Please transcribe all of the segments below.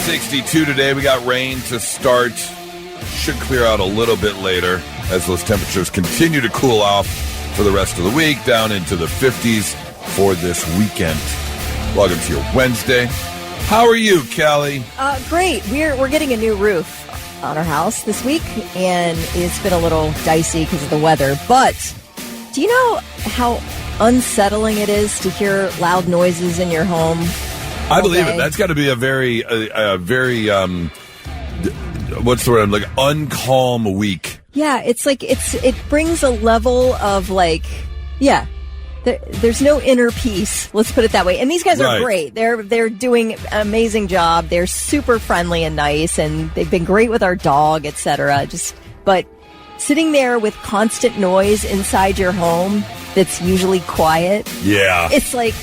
62 today. We got rain to start. Should clear out a little bit later as those temperatures continue to cool off for the rest of the week, down into the 50s for this weekend. Welcome to your Wednesday. How are you, Callie? Great. We're getting a new roof on our house this week, and it's been a little dicey because of the weather. But do you know how unsettling it is to hear loud noises in your home? I believe it. That's got to be a very, what's the word? Like uncalm week. Yeah, it's like it brings a level of there's no inner peace. Let's put it that way. And these guys are great. They're doing an amazing job. They're super friendly and nice, and they've been great with our dog, etc. But sitting there with constant noise inside your home that's usually quiet. Yeah, it's like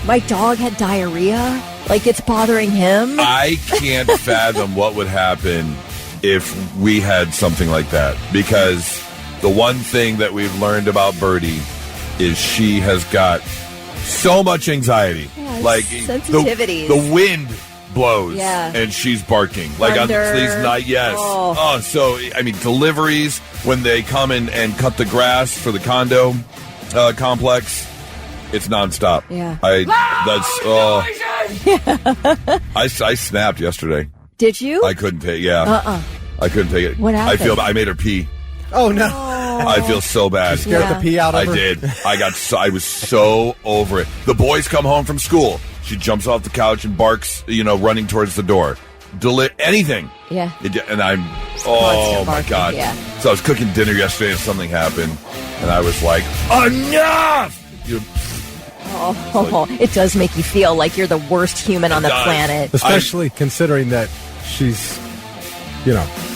my dog had diarrhea. Like it's bothering him. I can't fathom what would happen if we had something like that, because the one thing that we've learned about Birdie is she has got so much anxiety. Yeah, like sensitivities. The wind blows and she's barking. Like on these nights, yes. Oh, so, I mean, deliveries, when they come in and cut the grass for the condo complex, it's nonstop. Yeah. I snapped yesterday. Did you? I couldn't take I couldn't take it. What happened? I made her pee. Oh, no. I feel so bad. You scared the pee out of her? I did. I was so over it. The boys come home from school. She jumps off the couch and barks, running towards the door. Anything. Yeah. And I'm, oh my God. Yeah. So I was cooking dinner yesterday and something happened. And I was like, enough! It does make you feel like you're the worst human on the planet. Especially considering that she's,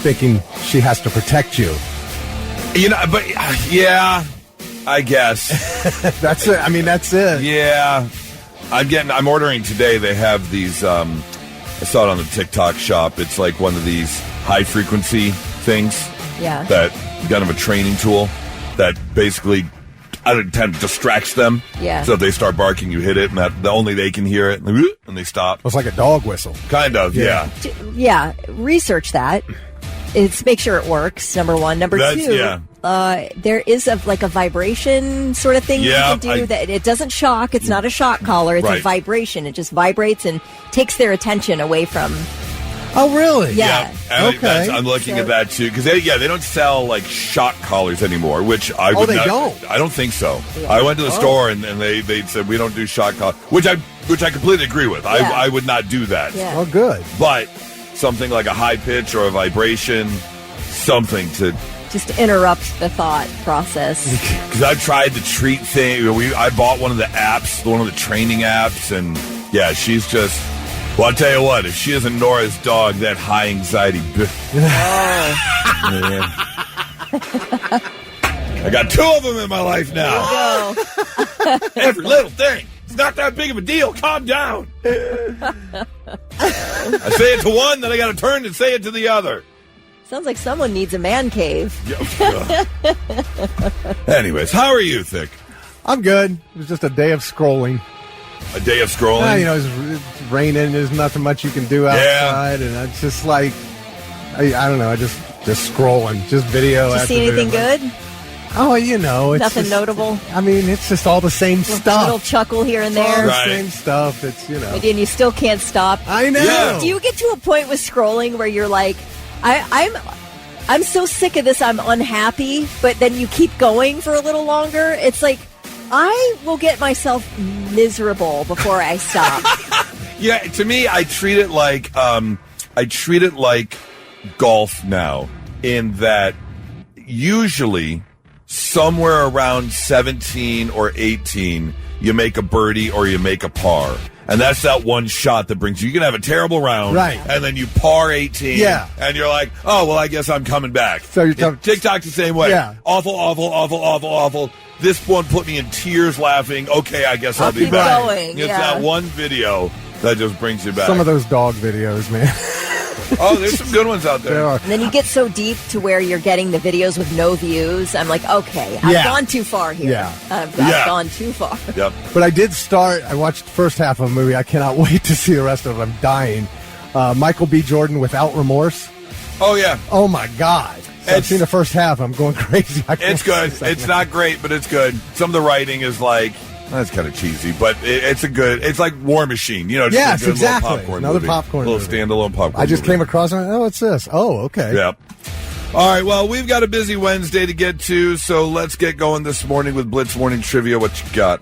thinking she has to protect you. But yeah, I guess. That's it. I mean, that's it. Yeah. I'm ordering today. They have these, I saw it on the TikTok shop. It's like one of these high frequency things. Yeah. That kind of a training tool that basically distracts them. Yeah. So if they start barking, you hit it, and only they can hear it, and they stop. It's like a dog whistle. Kind of, yeah. Yeah. Research that. It's make sure it works, number one. Number two, there is a vibration sort of thing you can do that it doesn't shock. It's not a shock collar. It's a vibration. It just vibrates and takes their attention away from... Oh, really? Yeah. Okay. I'm looking at that, too. Because, they don't sell, shock collars anymore, which I would not... don't? I don't think so. Yeah. I went to the store, and they said, we don't do shock collars, which I completely agree with. Yeah. I would not do that. Yeah. Oh, good. But something like a high pitch or a vibration, something to... Just interrupt the thought process. Because I've tried the treat thing. I bought one of the apps, one of the training apps, and, she's just... Well, I'll tell you what, if she isn't Nora's dog, that high anxiety... I got two of them in my life now. Every little thing. It's not that big of a deal. Calm down. I say it to one, then I got to turn and say it to the other. Sounds like someone needs a man cave. Anyways, how are you, Thick? I'm good. It was just a day of scrolling. A day of scrolling? It's raining. There's nothing much you can do outside. And it's just like, I don't know. I just scrolling. Just video. Did you see anything good? Oh, it's nothing just, notable. I mean, it's just all the same stuff. Little chuckle here and there. All the same stuff. It's And you still can't stop. I know. Yeah. Do you get to a point with scrolling where you're like, I'm so sick of this, I'm unhappy, but then you keep going for a little longer? It's like, I will get myself miserable before I stop. Yeah, to me, I treat it like golf now, in that usually somewhere around 17 or 18, you make a birdie or you make a par. And that's that one shot that brings you. You can have a terrible round, right? And then you par 18, and you're like, oh, well, I guess I'm coming back. So you're TikTok's the same way. Yeah. Awful. This one put me in tears laughing. Okay, I guess I'll be keep back. going, It's that one video that just brings you back. Some of those dog videos, man. Oh, there's some good ones out there. There are. And then you get so deep to where you're getting the videos with no views. I'm like, okay, I've gone too far here. Yeah. I've gone too far. Yep. But I watched the first half of a movie. I cannot wait to see the rest of it. I'm dying. Michael B. Jordan without remorse. Oh, yeah. Oh, my God. So I've seen the first half. I'm going crazy. It's good. It's not great, but it's good. Some of the writing is like, that's kind of cheesy, but it's like War Machine. Just yes, a good exactly. little popcorn Another movie. popcorn little movie. Standalone popcorn I just movie. came across it. Oh, what's this? Oh, okay. Yep. All right, well, we've got a busy Wednesday to get to, so let's get going this morning with Blitz Morning Trivia. What you got?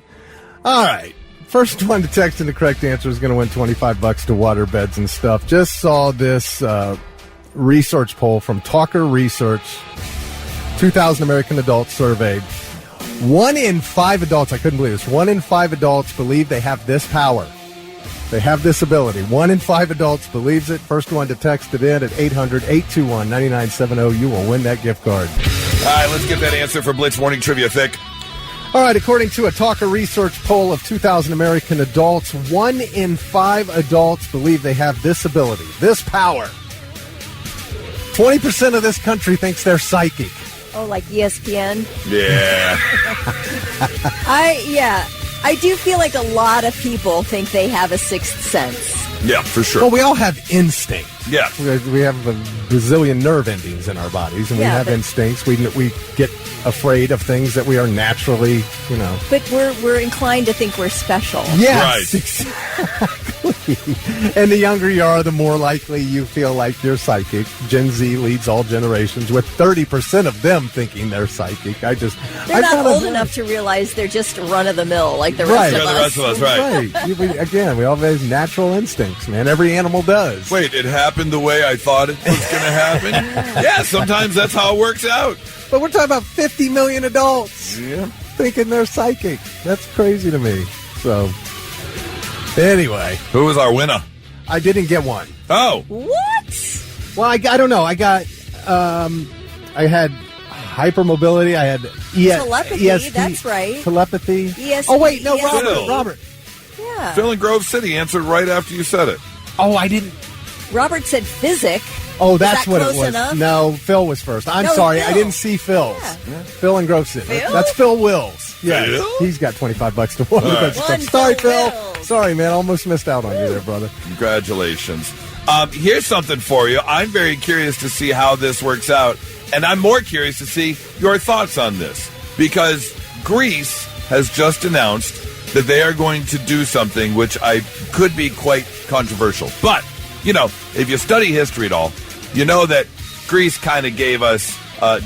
All right. First one to text in the correct answer is going to win $25 to water beds and stuff. Just saw this research poll from Talker Research, 2,000 American adults surveyed. 1 in 5 adults, I couldn't believe this, 1 in 5 adults believe they have this power. They have this ability. 1 in 5 adults believes it. First one to text it in at 800-821-9970. You will win that gift card. All right, let's get that answer for Blitz Morning Trivia, Thick. All right, according to a Talker Research poll of 2,000 American adults, 1 in 5 adults believe they have this ability, this power. 20% of this country thinks they're psychic. Oh, like ESPN? Yeah. I do feel like a lot of people think they have a sixth sense. Yeah, for sure. Well, we all have instinct. Yeah. We have a bazillion nerve endings in our bodies, and we have instincts. We get afraid of things that we are naturally, But we're inclined to think we're special. Yes, Right. exactly. And the younger you are, the more likely you feel like you're psychic. Gen Z leads all generations, with 30% of them thinking they're psychic. They're not old enough to realize they're just run-of-the-mill like the rest of us. Yeah, the rest of us, right. We all have natural instincts, man. Every animal does. Wait, it happened the way I thought it was going to happen? Yeah, sometimes that's how it works out. But we're talking about 50 million adults thinking they're psychic. That's crazy to me. So, anyway. Who was our winner? I didn't get one. Oh. What? Well, I don't know. I got, I had hypermobility. I had Telepathy, ESP, that's right. Telepathy. ESP, oh, wait, no, ESP. Robert. Yeah. Phil in Grove City answered right after you said it. Oh, I didn't. Robert said physic. Oh, that's that what it close was. enough? No, Phil was first. I'm No, sorry. Phil. I didn't see Phil's. Yeah. Phil in Grove City. Phil? That's Phil Wills. Yeah. Phil? He's got $25 to water. Right. Sorry, Phil Phil. Wills. Sorry, man. Almost missed out on you there, brother. Congratulations. Here's something for you. I'm very curious to see how this works out, and I'm more curious to see your thoughts on this, because Greece has just announced that they are going to do something which could be quite controversial. But, if you study history at all, you know that Greece kind of gave us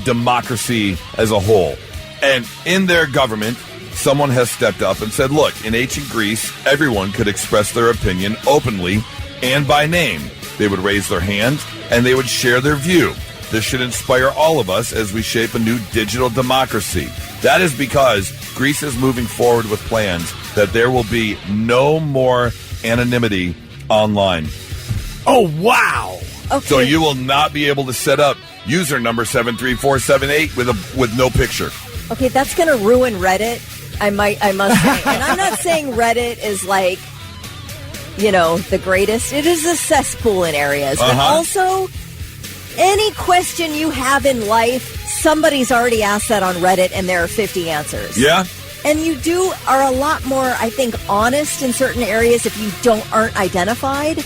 democracy as a whole. And in their government, someone has stepped up and said, look, in ancient Greece, everyone could express their opinion openly and by name. They would raise their hand and they would share their view. This should inspire all of us as we shape a new digital democracy. That is because Greece is moving forward with plans that there will be no more anonymity online. Oh, wow. Okay. So you will not be able to set up user number 73478 with no picture. Okay, that's going to ruin Reddit. I must say. And I'm not saying Reddit is like, the greatest. It is a cesspool in areas. But also, any question you have in life, somebody's already asked that on Reddit, and there are 50 answers. Yeah. And you are a lot more, I think, honest in certain areas if you aren't identified.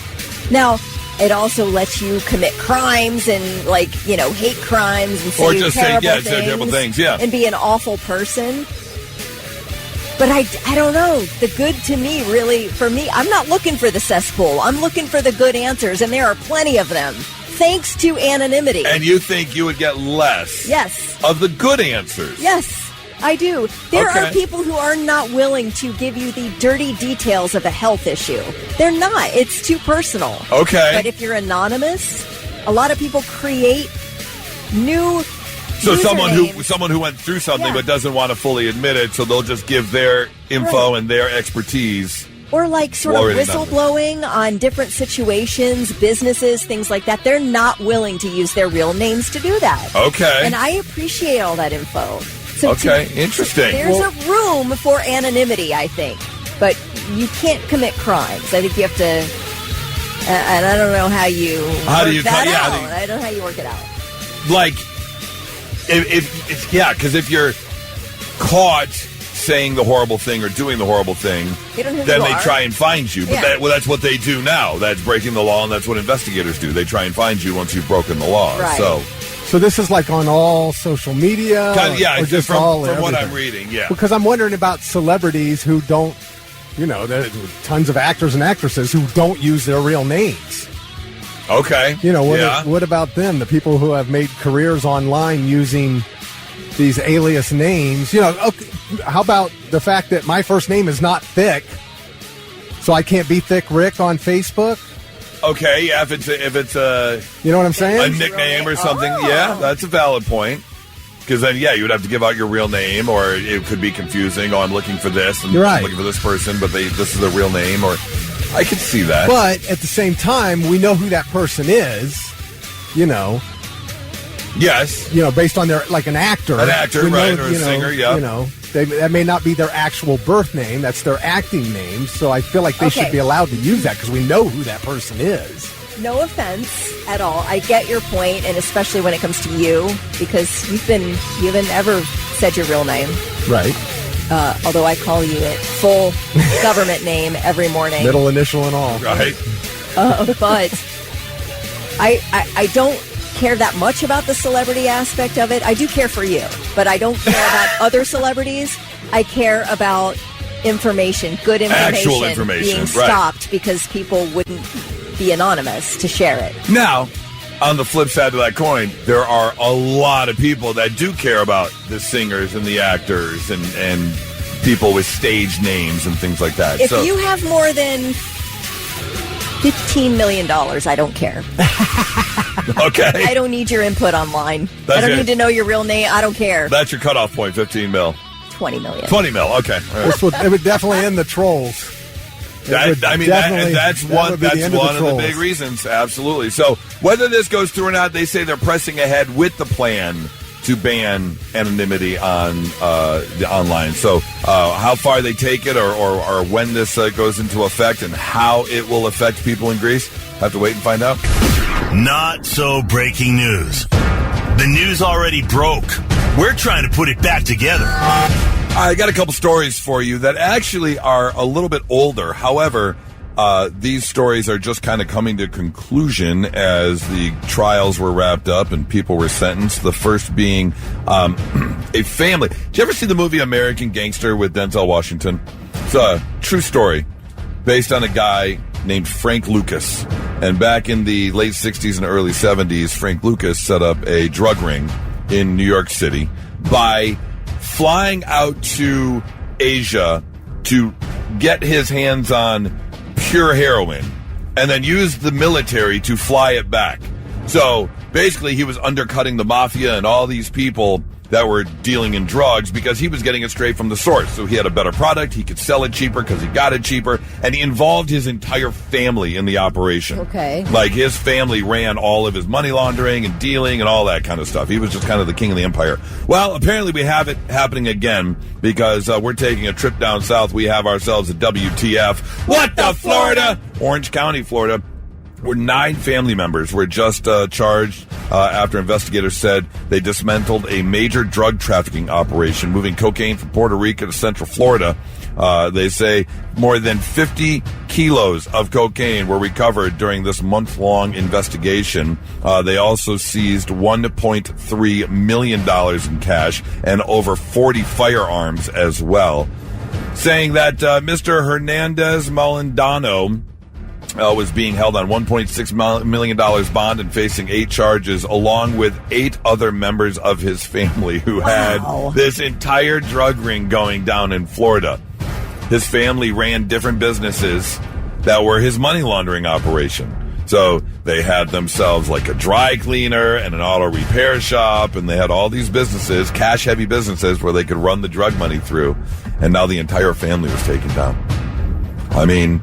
Now, it also lets you commit crimes and, hate crimes and say terrible things, yeah. and be an awful person. But I don't know. The good to me, really, for me, I'm not looking for the cesspool. I'm looking for the good answers, and there are plenty of them, thanks to anonymity. And you think you would get less of the good answers? Yes. I do. There are people who are not willing to give you the dirty details of a health issue. They're not. It's too personal. Okay. But if you're anonymous, a lot of people create new So usernames. someone who went through something but doesn't want to fully admit it, so they'll just give their info and their expertise. Or sort of whistleblowing on different situations, businesses, things like that. They're not willing to use their real names to do that. Okay. And I appreciate all that info. So interesting. There's a room for anonymity, I think. But you can't commit crimes. I think you have to... and I don't know how you work that out. I don't know how you work it out. Because if you're caught saying the horrible thing or doing the horrible thing, then they try and find you. But that's what they do now. That's breaking the law, and that's what investigators do. They try and find you once you've broken the law. Right. So this is like on all social media? Or just from what I'm reading, yeah. Because I'm wondering about celebrities who don't, there's tons of actors and actresses who don't use their real names. Okay. What about them? The people who have made careers online using these alias names. How about the fact that my first name is not Thick, so I can't be Thick Rick on Facebook? Okay, yeah, if it's a you know what I'm saying, a nickname or something, yeah, that's a valid point. Because then, you would have to give out your real name, or it could be confusing. Oh, I'm looking for this, and I'm looking for this person, but this is a real name, or I could see that. But at the same time, we know who that person is. Yes. Based on their, like an actor. An actor, right, or a singer, yeah. That may not be their actual birth name. That's their acting name. So I feel like they should be allowed to use that because we know who that person is. No offense at all. I get your point, and especially when it comes to you, because you haven't ever said your real name. Right. Although I call you it full government name every morning. Middle initial and all. Right. But I don't care that much about the celebrity aspect of it. I do care for you, but I don't care about other celebrities. I care about information, good information, actual information being stopped because people wouldn't be anonymous to share it. Now, on the flip side of that coin, there are a lot of people that do care about the singers and the actors and people with stage names and things like that. If you have more than $15 million, I don't care. Okay. I don't need your input online. I don't need to know your real name. I don't care. That's your cutoff point, 15 mil. 20 million. 20 mil, okay. Right. It would definitely end the trolls. That's one of the big reasons, absolutely. So whether this goes through or not, they say they're pressing ahead with the plan to ban anonymity on the online. So how far they take it or when this goes into effect and how it will affect people in Greece, have to wait and find out. Not so breaking news. The news already broke. We're trying to put it back together. I got a couple stories for you that actually are a little bit older. However, these stories are just kind of coming to conclusion as the trials were wrapped up and people were sentenced. The first being a family. Did you ever see the movie American Gangster with Denzel Washington? It's a true story based on a guy named Frank Lucas. And back in the late 60s and early 70s, Frank Lucas set up a drug ring in New York City by flying out to Asia to get his hands on pure heroin and then use the military to fly it back. So basically he was undercutting the mafia and all these people that were dealing in drugs because he was getting it straight from the source. So he had a better product, he could sell it cheaper because he got it cheaper, and he involved his entire family in the operation. Okay. Like his family ran all of his money laundering and dealing and all that kind of stuff. He was just kind of the king of the empire. Well, apparently we have it happening again because we're taking a trip down south. We have ourselves a WTF. What the Florida? Orange County, Florida. Where 9 family members were just charged after investigators said they dismantled a major drug trafficking operation moving cocaine from Puerto Rico to Central Florida. They say more than 50 kilos of cocaine were recovered during this month-long investigation. They also seized $1.3 million in cash and over 40 firearms as well, saying that Mr. Hernandez Molindano was being held on $1.6 million bond and facing 8 charges, along with 8 other members of his family who had this entire drug ring going down in Florida. His family ran different businesses that were his money laundering operation. So they had themselves like a dry cleaner and an auto repair shop, and they had all these businesses, cash-heavy businesses, where they could run the drug money through, and now the entire family was taken down. I mean,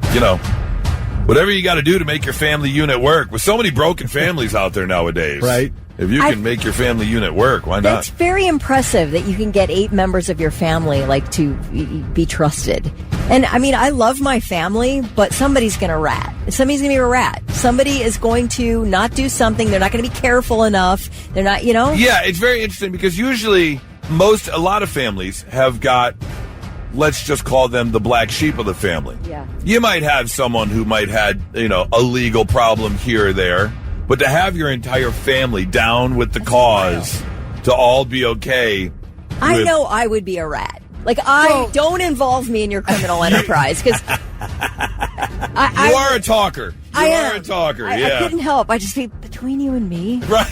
whatever you got to do to make your family unit work. With so many broken families out there nowadays. Right. If you can make your family unit work, why not? That's very impressive that you can get 8 members of your family, to be trusted. And, I mean, I love my family, but somebody's going to rat. Somebody's going to be a rat. Somebody is going to not do something. They're not going to be careful enough. They're not, Yeah, it's very interesting because usually a lot of families have got let's just call them the black sheep of the family. Yeah. You might have someone who might had, a legal problem here or there, but to have your entire family down with the cause to all be okay. I know I would be a rat. Like, don't involve me in your criminal enterprise, because you are a talker. You are a talker. I couldn't help. I just be between you and me. Right.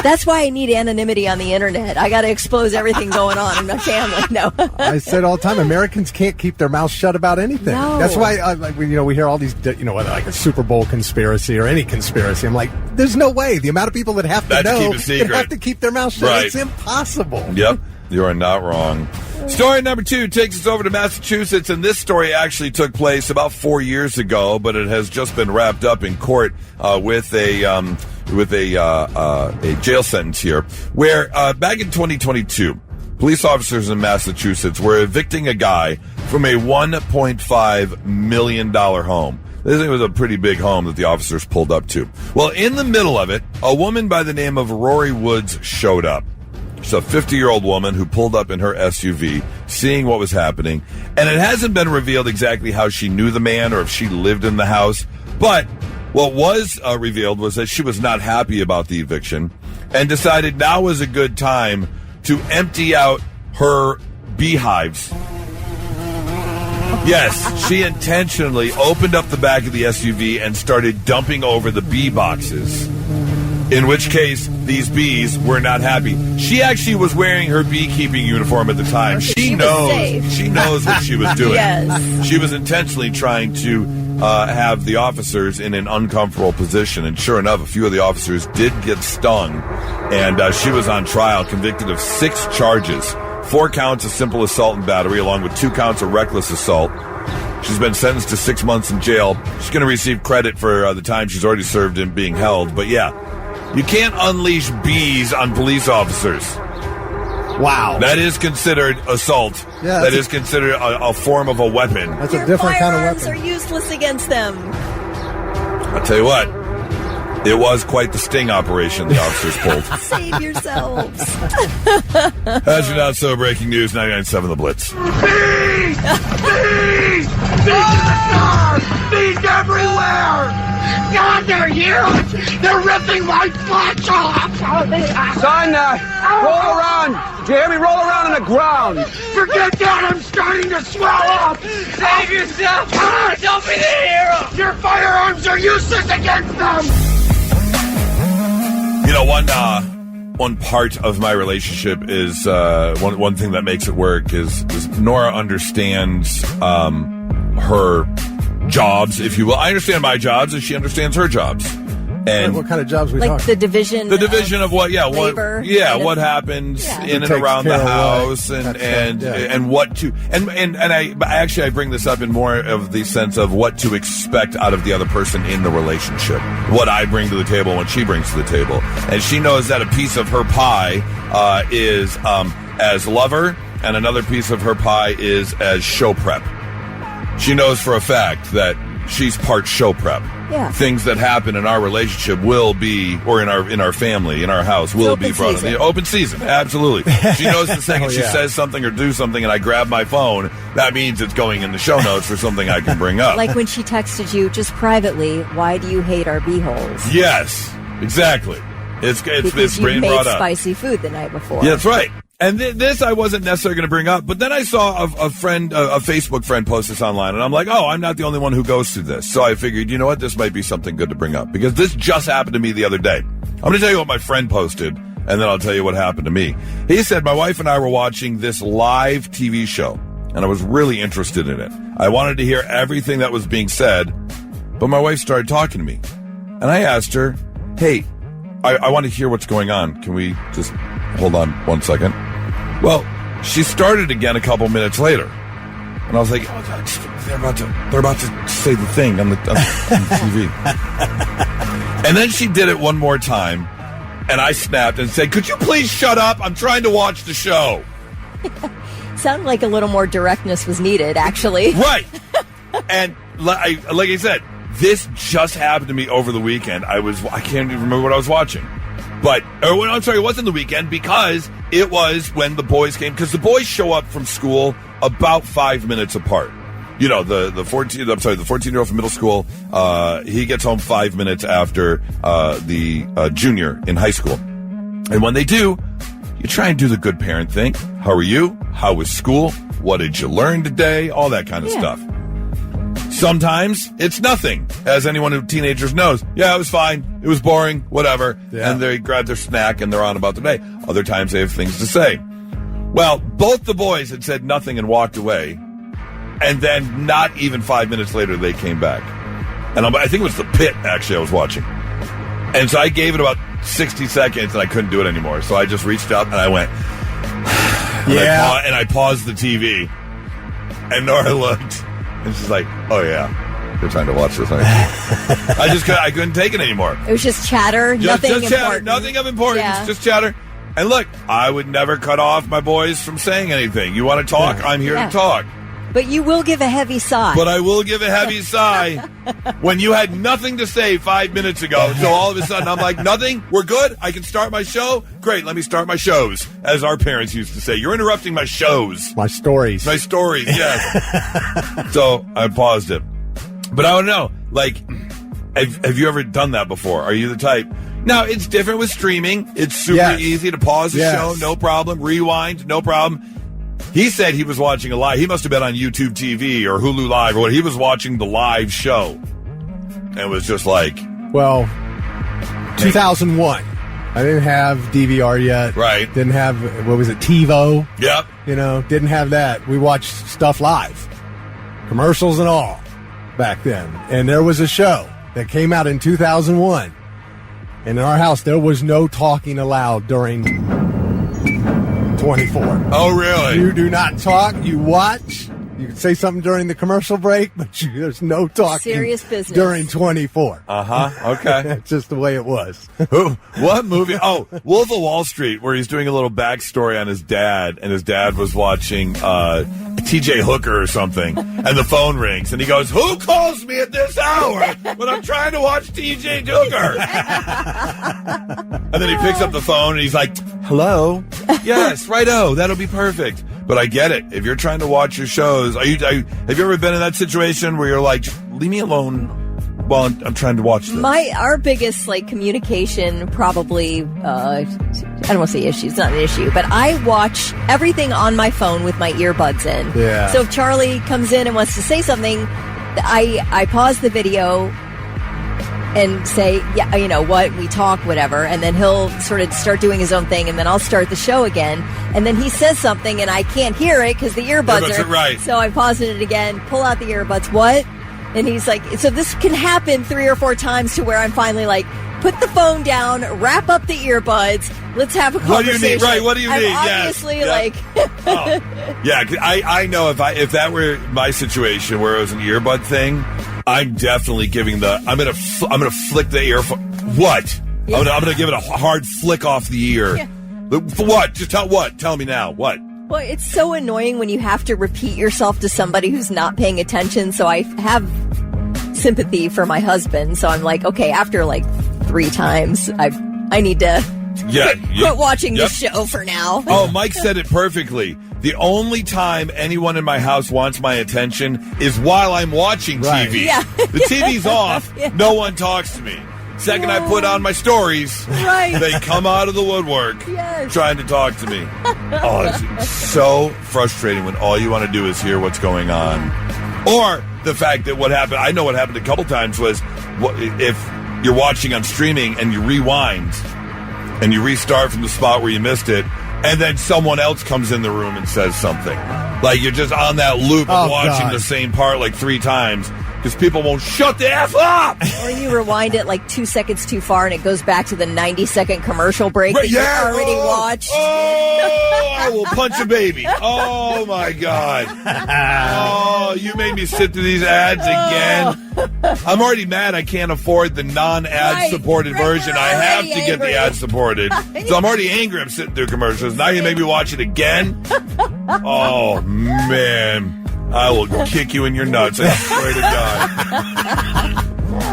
That's why I need anonymity on the internet. I got to expose everything going on in my family. No. I said all the time, Americans can't keep their mouths shut about anything. No. That's why, we hear all these, like a Super Bowl conspiracy or any conspiracy. I'm like, there's no way. The amount of people that have to know keep a secret. that have to keep their mouths shut. Right. It's impossible. Yep. You are not wrong. Story number 2 takes us over to Massachusetts, and this story actually took place about 4 years ago, but it has just been wrapped up in court with a jail sentence here, where back in 2022, police officers in Massachusetts were evicting a guy from a $1.5 million home. This was a pretty big home that the officers pulled up to. Well, in the middle of it, a woman by the name of Rory Woods showed up. She's a 50-year-old woman who pulled up in her SUV, seeing what was happening. And it hasn't been revealed exactly how she knew the man or if she lived in the house. But what was revealed was that she was not happy about the eviction and decided now was a good time to empty out her beehives. Yes, she intentionally opened up the back of the SUV and started dumping over the bee boxes. In which case, these bees were not happy. She actually was wearing her beekeeping uniform at the time. She knows what she was doing. Yes. She was intentionally trying to have the officers in an uncomfortable position. And sure enough, a few of the officers did get stung. And she was on trial, convicted of 6 charges. 4 counts of simple assault and battery, along with 2 counts of reckless assault. She's been sentenced to 6 months in jail. She's going to receive credit for the time she's already served in being held. But yeah. You can't unleash bees on police officers. Wow. That is considered assault. Yeah, that is considered a form of a weapon. That's a different kind of weapon. Firearms are useless against them. I'll tell you what. It was quite the sting operation the officers pulled. Save yourselves. As you're not so breaking news, 99.7 The Blitz. Bees! Bees! Bees in the car! Bees everywhere! God, they're huge! They're ripping my flesh off! Son, roll around! Did you hear me? Roll around on the ground! Forget that! I'm starting to swell up! Save yourself! Don't be the hero! Your firearms are useless against them! One part of my relationship is one thing that makes it work is Nora understands her jobs, if you will. I understand my jobs, and she understands her jobs. And what kind of jobs we like talking? the division of what labor, what happens in and around the house and what to and I bring this up in more of the sense of what to expect out of the other person in the relationship, what I bring to the table, what she brings to the table, and she knows that a piece of her pie is as lover, and another piece of her pie is as show prep. She knows for a fact that she's part show prep. Yeah. Things that happen in our relationship will be, or in our family, in our house, will be brought up. Open season, absolutely. She knows the second she says something or do something and I grab my phone, that means it's going in the show notes for something I can bring up. Like when she texted you just privately, why do you hate our beeholes? Yes, exactly. It's because you made brought up spicy food the night before. Yeah, that's right. And this I wasn't necessarily going to bring up, but then I saw a Facebook friend post this online, and I'm like, oh, I'm not the only one who goes through this. So I figured, you know what, this might be something good to bring up, because this just happened to me the other day. I'm going to tell you what my friend posted, and then I'll tell you what happened to me. He said, my wife and I were watching this live TV show, and I was really interested in it. I wanted to hear everything that was being said, but my wife started talking to me. And I asked her, hey, I want to hear what's going on. Can we just hold on 1 second? Well, she started again a couple minutes later, and I was like, "Oh God, they're about to say the thing on the TV." And then she did it one more time, and I snapped and said, "Could you please shut up? I'm trying to watch the show." Sounded like a little more directness was needed, actually. Right. And like I said, this just happened to me over the weekend. I can't even remember what I was watching. I'm sorry, it wasn't the weekend, because it was when the boys came, because the boys show up from school about 5 minutes apart. You know, the 14-year-old from middle school, he gets home 5 minutes after the junior in high school. And when they do, you try and do the good parent thing. How are you? How was school? What did you learn today? All that kind of stuff. Sometimes it's nothing, as anyone who teenagers knows. Yeah, it was fine. It was boring, whatever. Yeah. And they grab their snack and they're on about their day. Other times they have things to say. Well, both the boys had said nothing and walked away. And then not even 5 minutes later, they came back. And I think it was The Pit, actually, I was watching. And so I gave it about 60 seconds and I couldn't do it anymore. So I just reached up and I went, and I paused the TV. And Nora looked. And she's like, oh, yeah, they're trying to watch this. I couldn't take it anymore. It was just chatter, nothing important. Chatter, nothing of importance, just chatter. And look, I would never cut off my boys from saying anything. You want to talk? I'm here to talk. But you will give a heavy sigh. But I will give a heavy sigh when you had nothing to say 5 minutes ago. So all of a sudden I'm like, nothing? We're good? I can start my show? Great, let me start my shows, as our parents used to say. You're interrupting my shows. My stories. My stories, yes. So I paused it. But I want to know, like, have you ever done that before? Are you the type? Now, it's different with streaming. It's super easy to pause the show, no problem. Rewind, no problem. He said he was watching a live. He must have been on YouTube TV or Hulu Live or what. He was watching the live show. And it was just like... Well, 2001. I didn't have DVR yet. Right. Didn't have, what was it, TiVo? Yep. You know, didn't have that. We watched stuff live. Commercials and all back then. And there was a show that came out in 2001. And in our house, there was no talking allowed during 24. Oh, really? You do not talk. You watch. You can say something during the commercial break, but there's no talking. Serious business. During 24. Okay. That's just the way it was. What movie? Oh, Wolf of Wall Street, where he's doing a little backstory on his dad, and his dad was watching TJ Hooker or something, and the phone rings, and he goes, who calls me at this hour when I'm trying to watch TJ Hooker? And then he picks up the phone, and he's like, hello? Yes, righto, that'll be perfect. But I get it. If you're trying to watch your shows, have you ever been in that situation where you're like, leave me alone while I'm trying to watch this? Our biggest communication probably, I don't want to say issue, it's not an issue, but I watch everything on my phone with my earbuds in. Yeah. So if Charlie comes in and wants to say something, I pause the video and say, yeah, you know what, we talk, whatever, and then he'll sort of start doing his own thing, and then I'll start the show again, and then he says something, and I can't hear it because the earbuds are right. So I pause it again, pull out the earbuds, what? And he's like, so this can happen 3 or 4 times to where I'm finally like, put the phone down, wrap up the earbuds, let's have a conversation. What do you need? Right, what do you need? Obviously, Yeah, I know if that were my situation where it was an earbud thing, I'm definitely giving I'm gonna flick the earphone. What? Yeah. I'm gonna give it a hard flick off the ear. Yeah. What? Just tell me now. What? Well, it's so annoying when you have to repeat yourself to somebody who's not paying attention. So I have sympathy for my husband. So I'm like, okay, after 3 times, I need to quit watching the show for now. Oh, Mike said it perfectly. The only time anyone in my house wants my attention is while I'm watching TV. Yeah. The TV's off. Yeah. No one talks to me. Second I put on my stories, they come out of the woodwork trying to talk to me. Oh, it's so frustrating when all you want to do is hear what's going on. Or the fact that what happened, I know what happened a couple times was if you're watching on streaming and you rewind and you restart from the spot where you missed it, and then someone else comes in the room and says something. Like you're just on that loop of watching the same part 3 times because people won't shut the F up. Or you rewind it 2 seconds too far and it goes back to the 90-second commercial break that you already watched. Oh, I will punch a baby. Oh, my God. Oh, you made me sit through these ads again. I'm already mad I can't afford the non-ad supported version. I have to get the ad supported. So I'm already angry I'm sitting through commercials. Now you make me watch it again? Oh, man. I will kick you in your nuts. I swear to God.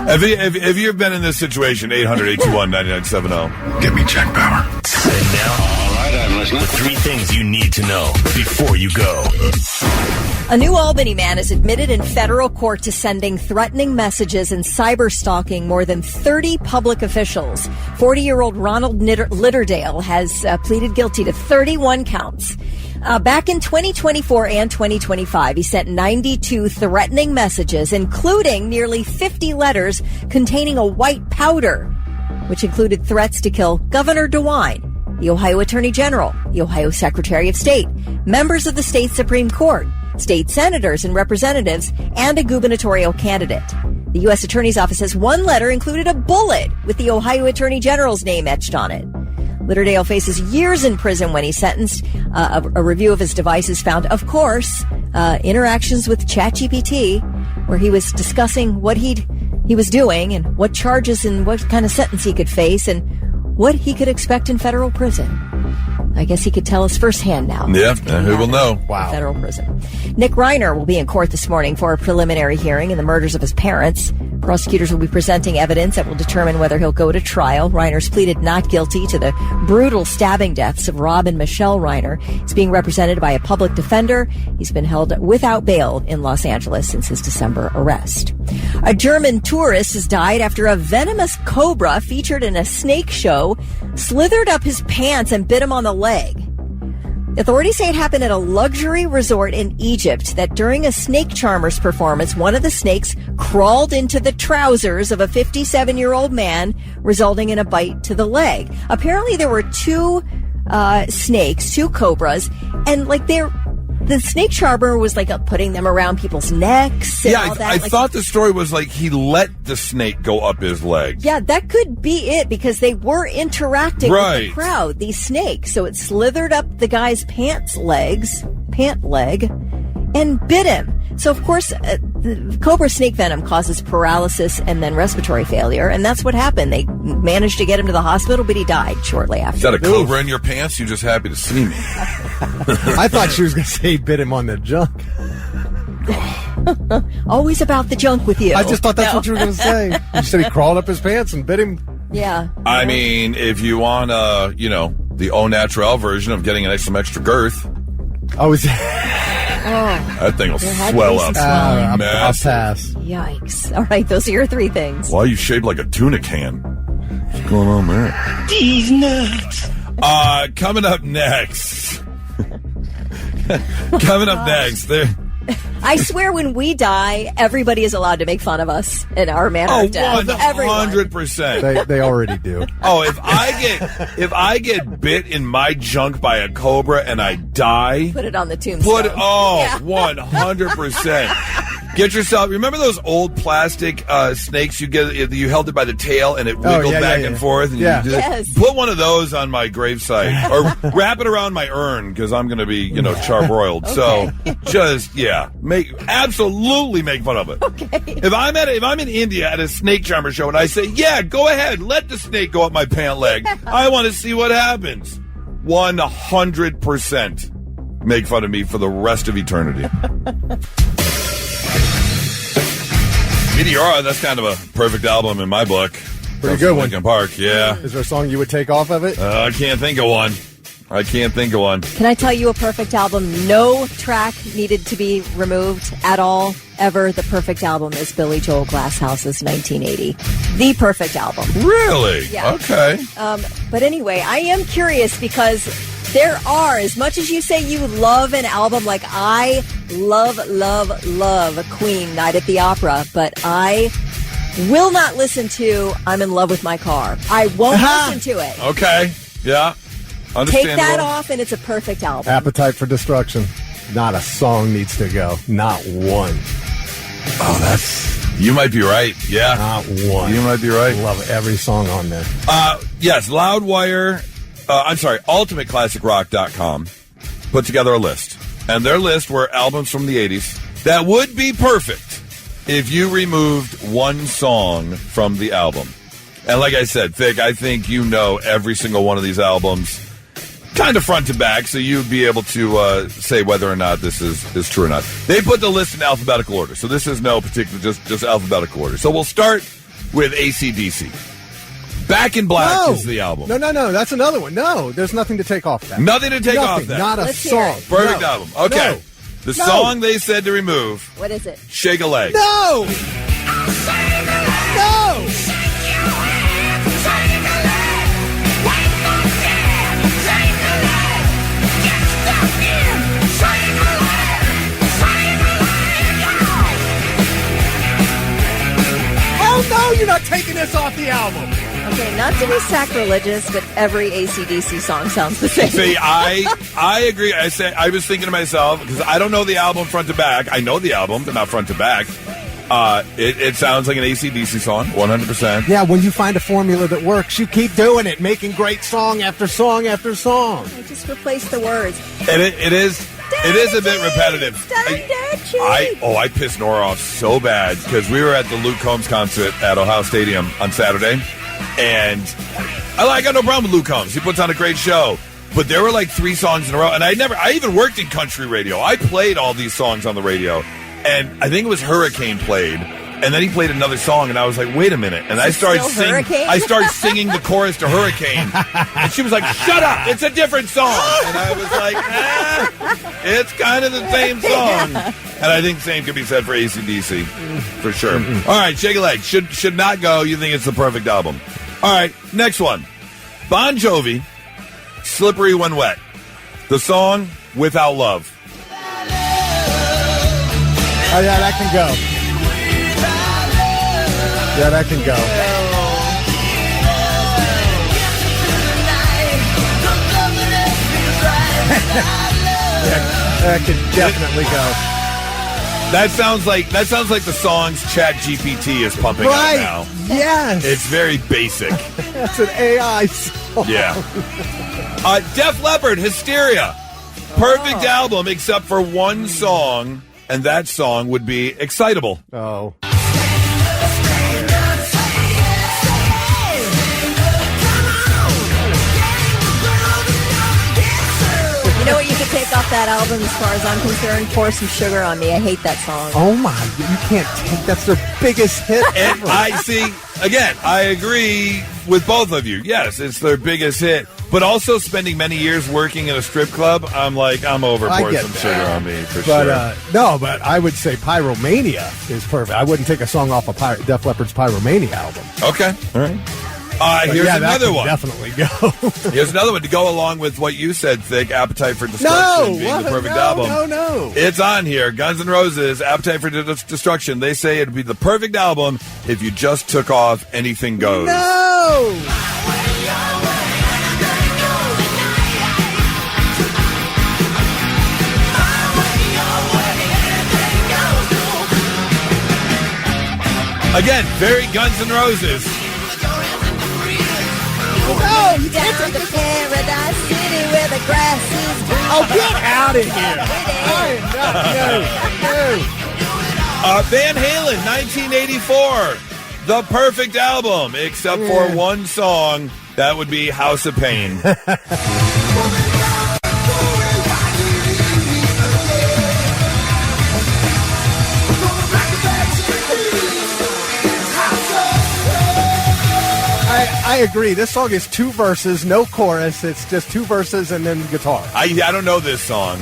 Have you ever been in this situation? 800-821-9970. Give me check power. And now, all right, I'm listening. The 3 things you need to know before you go. A New Albany man is admitted in federal court to sending threatening messages and cyber-stalking more than 30 public officials. 40-year-old Ronald Litterdale has pleaded guilty to 31 counts. Back in 2024 and 2025, he sent 92 threatening messages, including nearly 50 letters containing a white powder, which included threats to kill Governor DeWine, the Ohio Attorney General, the Ohio Secretary of State, members of the state Supreme Court, state senators and representatives, and a gubernatorial candidate. The U.S. Attorney's Office says one letter included a bullet with the Ohio Attorney General's name etched on it. Litterdale faces years in prison when he's sentenced. A review of his devices found, of course, interactions with ChatGPT, where he was discussing what he was doing and what charges and what kind of sentence he could face and what he could expect in federal prison. I guess he could tell us firsthand now. Yeah, who will know? Wow. Federal prison. Nick Reiner will be in court this morning for a preliminary hearing in the murders of his parents. Prosecutors will be presenting evidence that will determine whether he'll go to trial. Reiner's pleaded not guilty to the brutal stabbing deaths of Rob and Michelle Reiner. He's being represented by a public defender. He's been held without bail in Los Angeles since his December arrest. A German tourist has died after a venomous cobra featured in a snake show slithered up his pants and bit him on the leg. Authorities say it happened at a luxury resort in Egypt, that during a snake charmer's performance, one of the snakes crawled into the trousers of a 57-year-old man, resulting in a bite to the leg. Apparently there were two cobras, and the snake charmer was putting them around people's necks and all that. I thought the story was he let the snake go up his leg. Yeah, that could be it, because they were interacting with the crowd, these snakes. So it slithered up the guy's pant leg, and bit him. So, of course, the cobra snake venom causes paralysis and then respiratory failure, and that's what happened. They managed to get him to the hospital, but he died shortly after. Is that a cobra in your pants? You're just happy to see me. I thought she was going to say he bit him on the junk. Always about the junk with you. I just thought that's what you were going to say. You said he crawled up his pants and bit him. Yeah. I mean, if you want, the au naturel version of getting some extra girth. Oh, is that thing will swell up. I'll pass. Yikes. All right, those are your 3 things. Why are you shaped like a tuna can? What's going on there? These nuts. Coming up next. I swear when we die, everybody is allowed to make fun of us in our manner of death. 100%. They already do. Oh, if I get bit in my junk by a cobra and I die, put it on the tombstone. 100%. Get yourself. Remember those old plastic snakes? You held it by the tail and it wiggled back and forth. And you put one of those on my gravesite, or wrap it around my urn, because I'm going to be, charbroiled. Okay. So just absolutely make fun of it. Okay. If I'm in India at a snake charmer show and I say, yeah, go ahead, let the snake go up my pant leg. I want to see what happens. 100% make fun of me for the rest of eternity. Meteora, that's kind of a perfect album in my book. Pretty good one. Linkin Park, yeah. Is there a song you would take off of it? I can't think of one. Can I tell you a perfect album? No track needed to be removed at all, ever. The perfect album is Billy Joel Glasshouse's 1980. The perfect album. Really? Yeah. Okay. But anyway, I am curious, because there are, as much as you say you love an album, like I love Queen, Night at the Opera, but I will not listen to I'm in Love with My Car. I won't listen to it. Okay. Yeah. Take that off and it's a perfect album. Appetite for Destruction. Not a song needs to go. Not one. Oh, you might be right. Yeah. Not one. You might be right. I love every song on there. Yes, Loudwire, UltimateClassicRock.com put together a list. And their list were albums from the 80s that would be perfect if you removed one song from the album. And like I said, Vic, I think every single one of these albums kind of front to back, so you'd be able to say whether or not this is true or not. They put the list in alphabetical order, so this is no particular, just alphabetical order. So we'll start with AC/DC. Back in Black is the album. No. That's another one. No, there's nothing to take off that. Nothing to take off that. Not a Let's hear song. it. Perfect album. Okay. No. The song they said to remove, What is it? Shake a Leg. No. No. Oh, no, you're not taking this off the album. Okay, not to be sacrilegious, but every AC/DC song sounds the same. See, I agree. I was thinking to myself, because I don't know the album front to back. I know the album, but not front to back. It sounds like an AC/DC song, 100%. Yeah, when you find a formula that works, you keep doing it, making great song after song after song. I just replace the words. And it is a bit repetitive. I pissed Nora off so bad because we were at the Luke Combs concert at Ohio Stadium on Saturday, and I got no problem with Luke Combs. He puts on a great show. But there were like 3 songs in a row, and I even worked in country radio. I played all these songs on the radio, and I think it was Hurricane played, and then he played another song, and I was like, wait a minute. And I started singing the chorus to Hurricane, and she was like, shut up, it's a different song. And I was like, it's kind of the same song. And I think the same could be said for AC/DC, for sure. All right, Shake a Leg. Should not go. You think it's the perfect album. All right, next one. Bon Jovi, Slippery When Wet. The song Without Love. Oh, yeah, that can go. Yeah, that can go. That could definitely go. That sounds like the songs ChatGPT is pumping out now. Yes. It's very basic. That's an AI song. Yeah. Def Leppard, Hysteria. Perfect album except for one song, and that song would be Excitable. Oh. You know what you could take off that album as far as I'm concerned? Pour Some Sugar on Me. I hate that song. Oh, my. You can't take... That's their biggest hit And ever. I see, again, I agree with both of you. Yes, it's their biggest hit. But also spending many years working in a strip club, I'm over Pour Some Sugar on Me, for sure. But I would say Pyromania is perfect. I wouldn't take a song off of Def Leppard's Pyromania album. Okay, all right. Here's another one. Definitely go. Here's another one to go along with what you said, Thick. Appetite for Destruction being the perfect album. No. It's on here. Guns N' Roses, Appetite for Destruction. They say it'd be the perfect album if you just took off Anything Goes. No. Again, very Guns N' Roses. Oh, enter the paradise city where the grass is green. Oh, get out of here. No. Van Halen, 1984. The perfect album, except for one song. That would be House of Pain. I agree. This song is 2 verses, no chorus. It's just 2 verses and then guitar. I don't know this song,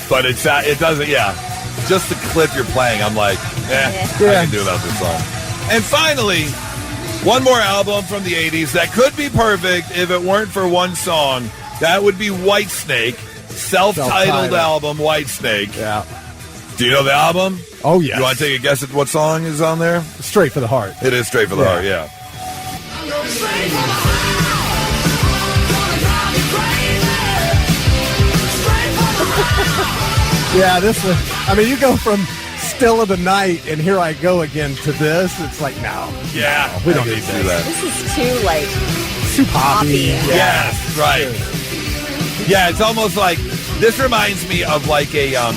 but it doesn't. Yeah, just the clip you're playing, I'm like, I can do without this song. And finally, one more album from the '80s that could be perfect if it weren't for one song. That would be Whitesnake, self-titled album Whitesnake. Yeah. Do you know the album? Oh yeah. You want to take a guess at what song is on there? Straight for the Heart. It is Straight for the Heart. Yeah. Yeah, you go from Still of the Night and Here I Go Again to this. It's like, no. Yeah, we don't need to do that. This is too poppy. Yes, right. Yeah, it's almost like, this reminds me of like a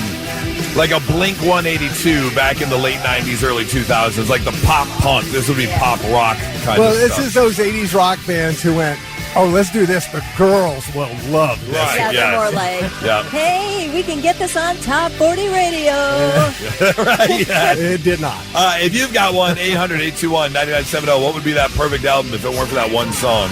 Blink 182 back in the late 90s, early 2000s, like the pop punk. This would be pop rock kind of stuff. Well, this is those 80s rock bands who went, Oh, let's do this. The girls will love this. Right. Yeah, they're more like, hey, we can get this on Top 40 Radio. Right, yeah. It did not. If you've got one, 800-821-9970, what would be that perfect album if it weren't for that one song?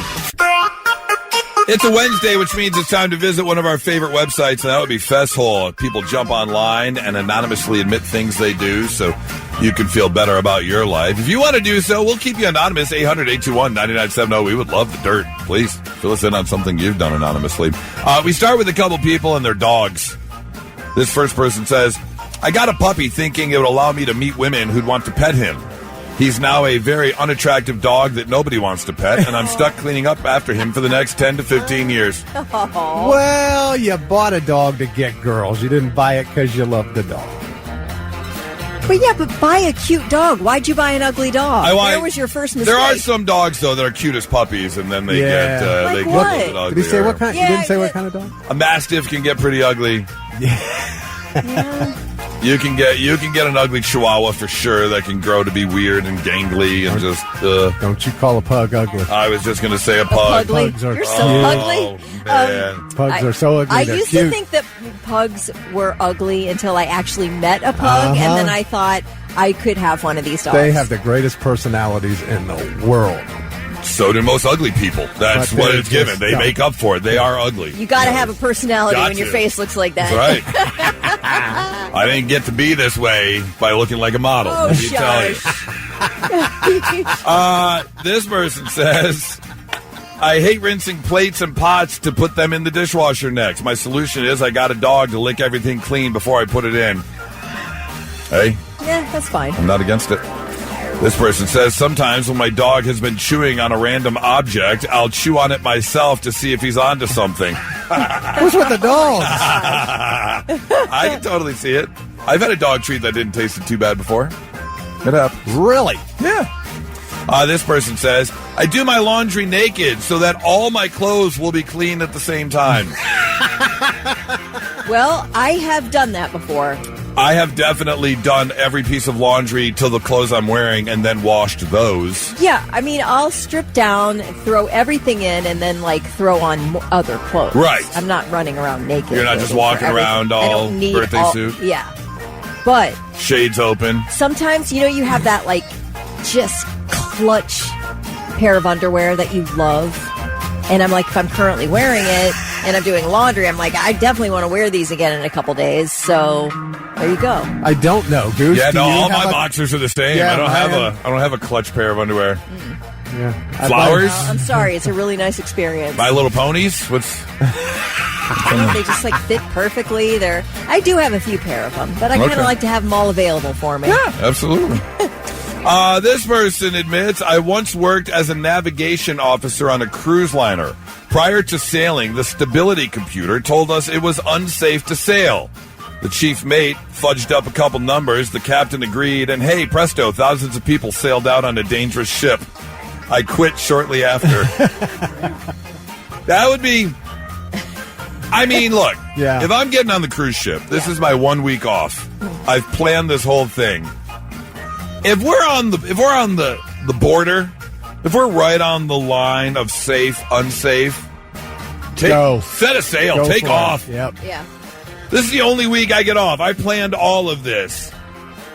It's a Wednesday, which means it's time to visit one of our favorite websites, and that would be FessHole. People jump online and anonymously admit things they do, so you can feel better about your life. If you want to do so, we'll keep you anonymous, 800-821-9970. We would love the dirt. Please fill us in on something you've done anonymously. We start with a couple people and their dogs. This first person says, I got a puppy thinking it would allow me to meet women who'd want to pet him. He's now a very unattractive dog that nobody wants to pet, and I'm stuck cleaning up after him for the next 10 to 15 years. Well, you bought a dog to get girls. You didn't buy it because you love the dog. But buy a cute dog. Why'd you buy an ugly dog? Where was your first mistake? There are some dogs, though, that are cute as puppies, and then they get like they what? get a little bit uglier. Did he say what kind? Yeah, you didn't say what kind of dog? A Mastiff can get pretty ugly. Yeah. You can get an ugly Chihuahua for sure that can grow to be weird and gangly and just. Don't you call a pug ugly? I was just going to say a pug. Pugs are You're so cute. ugly. Man. Pugs are so ugly. I they're used cute. to think that pugs were ugly until I actually met a pug, and then I thought I could have one of these dogs. They have the greatest personalities in the world. So do most ugly people. That's But what they're it's given. just- They yeah. make up for it. They are ugly. You got to have a personality Got when your to. face looks like that. That's right. I didn't get to be this way by looking like a model. Oh, let me tell you. shush. This person says, I hate rinsing plates and pots to put them in the dishwasher next. My solution is I got a dog to lick everything clean before I put it in. Hey, Yeah, that's fine. I'm not against it. This person says, sometimes when my dog has been chewing on a random object, I'll chew on it myself to see if he's onto something. What's with the dogs? I can totally see it. I've had a dog treat that didn't taste too bad before. It happens. Really? Yeah. This person says, I do my laundry naked so that all my clothes will be clean at the same time. Well, I have done that before. I have definitely done every piece of laundry to the clothes I'm wearing and then washed those. Yeah, I mean, I'll strip down, throw everything in, and then, throw on other clothes. Right. I'm not running around naked. You're not just looking walking for around everything. I all don't need birthday suit? Yeah. But Shades open. sometimes, you have that, just clutch pair of underwear that you love. And I'm like, if I'm currently wearing it and I'm doing laundry, I'm like, I definitely want to wear these again in a couple days. So there you go. I don't know, Goose. Yeah, do no, you all have my a- boxers are the same. Yeah, I don't mine- have a clutch pair of underwear. Yeah. Flowers? I'm sorry. It's a really nice experience. My Little Ponies? What's They just fit perfectly. I do have a few pair of them, but I kind of Okay. like to have them all available for me. Yeah, absolutely. This person admits, I once worked as a navigation officer on a cruise liner. Prior to sailing, the stability computer told us it was unsafe to sail. The chief mate fudged up a couple numbers, the captain agreed, and hey, presto, thousands of people sailed out on a dangerous ship. I quit shortly after. That would be... I mean, look, Yeah. if I'm getting on the cruise ship, this is my 1 week off. I've planned this whole thing. If we're on the border, if we're right on the line of safe, unsafe, Go. set a sail, Go take for it. off. Yep. Yeah. This is the only week I get off. I planned all of this.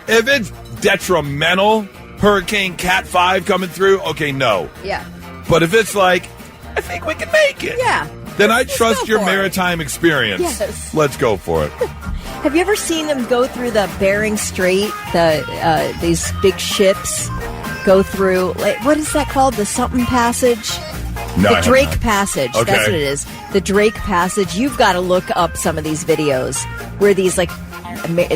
If it's detrimental, Hurricane Cat 5 coming through, okay, no. Yeah. But if it's like, I think we can make it. Yeah. Then I Let's trust go your for it. maritime experience. Yes. Let's go for it. Have you ever seen them go through the Bering Strait? These big ships go through. What is that called? The something passage? No, I The have Drake not. Passage. Okay. That's what it is. The Drake Passage. You've got to look up some of these videos where these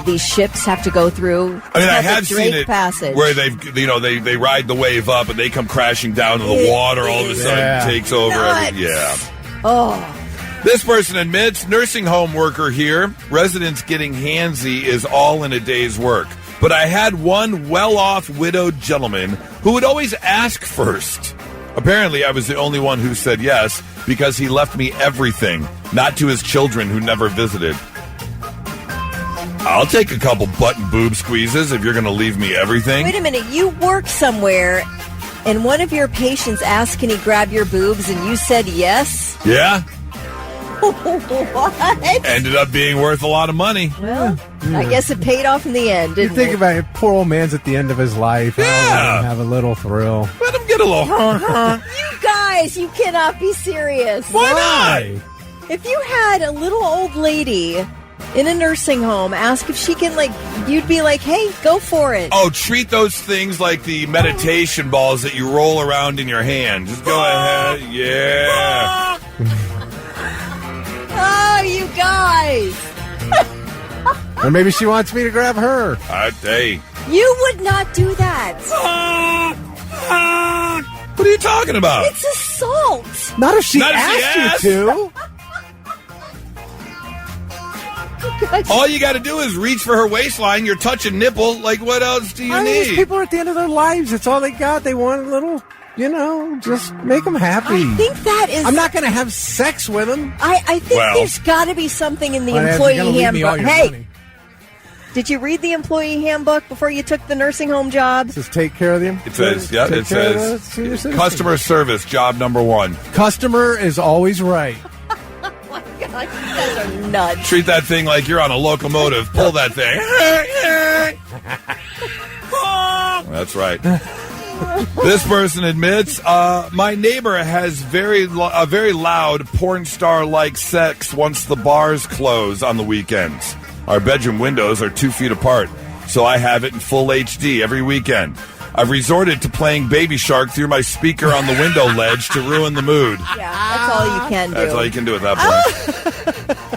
these ships have to go through. I mean, I It's called have the Drake seen it Passage. where they ride the wave up and they come crashing down to the It water. All of a is sudden, Yeah. takes over. nuts. Yeah. Oh. This person admits, nursing home worker here, residents getting handsy is all in a day's work. But I had one well-off widowed gentleman who would always ask first. Apparently, I was the only one who said yes because he left me everything, not to his children who never visited. I'll take a couple butt and boob squeezes if you're going to leave me everything. Wait a minute. You work somewhere and one of your patients asked, can he grab your boobs, and you said yes? Yeah. What? Ended up being worth a lot of money. Well, I guess it paid off in the end, You didn't think it? about it, poor old man's at the end of his life. Yeah. Let him have a little thrill. Let him get a little. You guys, you cannot be serious. Why not? If you had a little old lady in a nursing home ask if she can, you'd be like, hey, go for it. Oh, treat those things like the meditation balls that you roll around in your hand. Just go ahead. Yeah. Oh, you guys. Or maybe she wants me to grab her. Hey. You would not do that. What are you talking about? It's assault. Not if she Not if she asked you to. All you got to do is reach for her waistline. You're touching nipple. Like, what else do you These need? people are at the end of their lives. It's all they got. They want a little, just make them happy. I think that is... I'm not going to have sex with them. I think there's got to be something in the Well, employee you're gonna leave me all handbook. your Hey, money. did you read the employee handbook before you took the nursing home job? It says take care of them. It says, yeah, Take it care of the says senior citizen. customer service, job number 1. Customer is always right. God, you guys are nuts. Treat that thing like you're on a locomotive. Pull that thing. That's right. This person admits, my neighbor has very loud porn star-like sex once the bars close on the weekends. Our bedroom windows are 2 feet apart, so I have it in full HD every weekend. I've resorted to playing Baby Shark through my speaker on the window ledge to ruin the mood. Yeah, that's all you can do. That's all you can do at that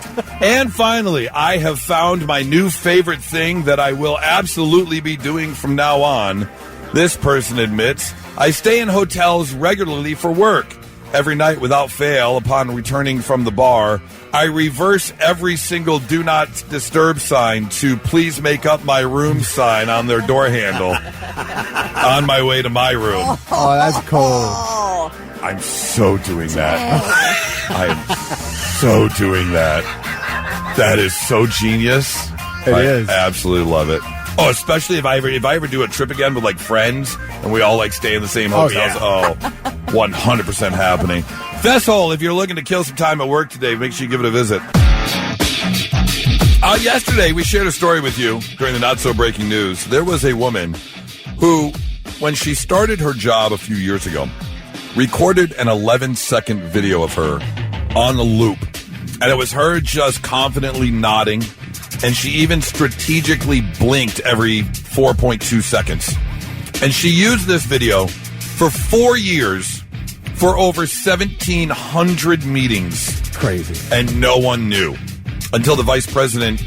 point. And finally, I have found my new favorite thing that I will absolutely be doing from now on. This person admits, I stay in hotels regularly for work. Every night without fail, upon returning from the bar, I reverse every single do not disturb sign to please make up my room sign on their door handle on my way to my room. Oh, that's cold. Oh, I'm so doing that. I am so doing that. That is so genius. It I is. absolutely love it. Oh, especially if I ever do a trip again with friends and we all stay in the same hotels. Oh, 100% happening. FessHole, if you're looking to kill some time at work today, make sure you give it a visit. Yesterday, we shared a story with you during the Not So Breaking News. There was a woman who, when she started her job a few years ago, recorded an 11-second video of her on a loop. And it was her just confidently nodding. And she even strategically blinked every 4.2 seconds. And she used this video for 4 years for over 1,700 meetings. Crazy. And no one knew until the vice president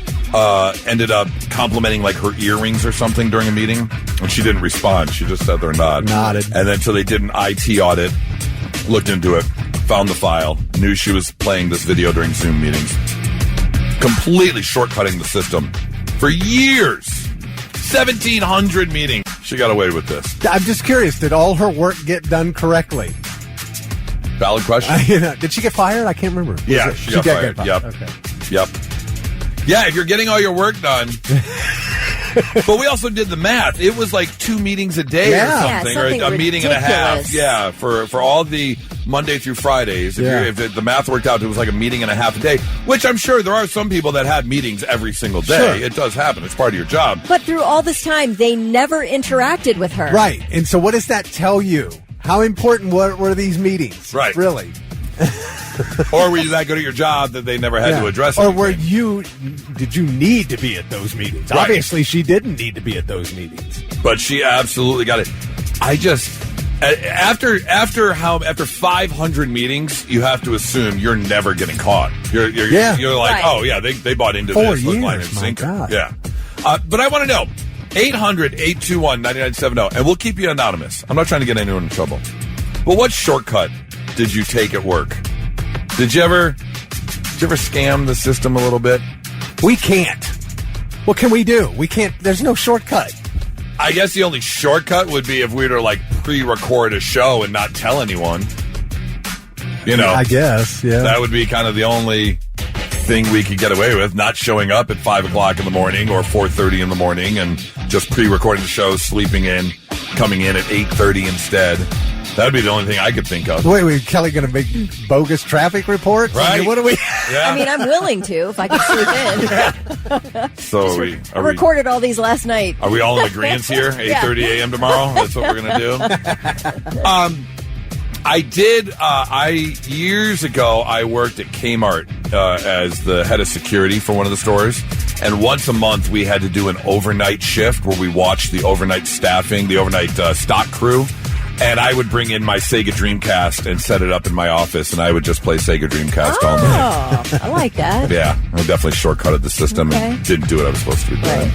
ended up complimenting her earrings or something during a meeting. And she didn't respond. She just sat there and nodded. And then so they did an IT audit, looked into it, found the file, knew she was playing this video during Zoom meetings. Completely shortcutting the system for years. 1,700 meetings. She got away with this. I'm just curious, did all her work get done correctly? Valid question. Did she get fired? I can't remember. Yeah, she got fired. Get Yep. Okay. Yep. Yeah, if you're getting all your work done. But we also did the math. It was 2 meetings a day or something, or a meeting and a half. Yeah, for all the Monday through Fridays. If the math worked out, it was a meeting and a half a day, which I'm sure there are some people that have meetings every single day. Sure. It does happen. It's part of your job. but through all this time, they never interacted with her. Right. And so what does that tell you? How important were these meetings? Right. Really? Or were you that good at your job that they never had to address it? Or did you need to be at those meetings? Right. Obviously, she didn't need to be at those meetings. But she absolutely got it. I just... After 500 meetings, you have to assume you're never getting caught. You're like, right. Oh, yeah, they bought into 4 this. years, Line and my sinker. God. Yeah. But I want to know, 800-821-9970, and we'll keep you anonymous. I'm not trying to get anyone in trouble. But what shortcut did you take at work? Did you ever scam the system a little bit? We can't. What can we do? We can't. There's no shortcut. I guess the only shortcut would be if we were to pre-record a show and not tell anyone. I guess, yeah. That would be kind of the only thing we could get away with, not showing up at 5 o'clock in the morning or 4:30 in the morning and just pre-recording the show, sleeping in. coming in at 8:30 instead. That'd be the only thing I could think of. Wait, Kelly going to make bogus traffic reports? Right. I mean, what are we? Yeah. I mean, I'm willing to if I can sleep in. So I recorded all these last night. Are we all in agreement here? 8:30 a.m. tomorrow? That's what we're going to do? Years ago, I worked at Kmart as the head of security for one of the stores. And once a month, we had to do an overnight shift where we watched the overnight staffing, the overnight stock crew. And I would bring in my Sega Dreamcast and set it up in my office, and I would just play Sega Dreamcast all night. Oh, I like that. Yeah, I definitely shortcutted the system and didn't do what I was supposed to be doing.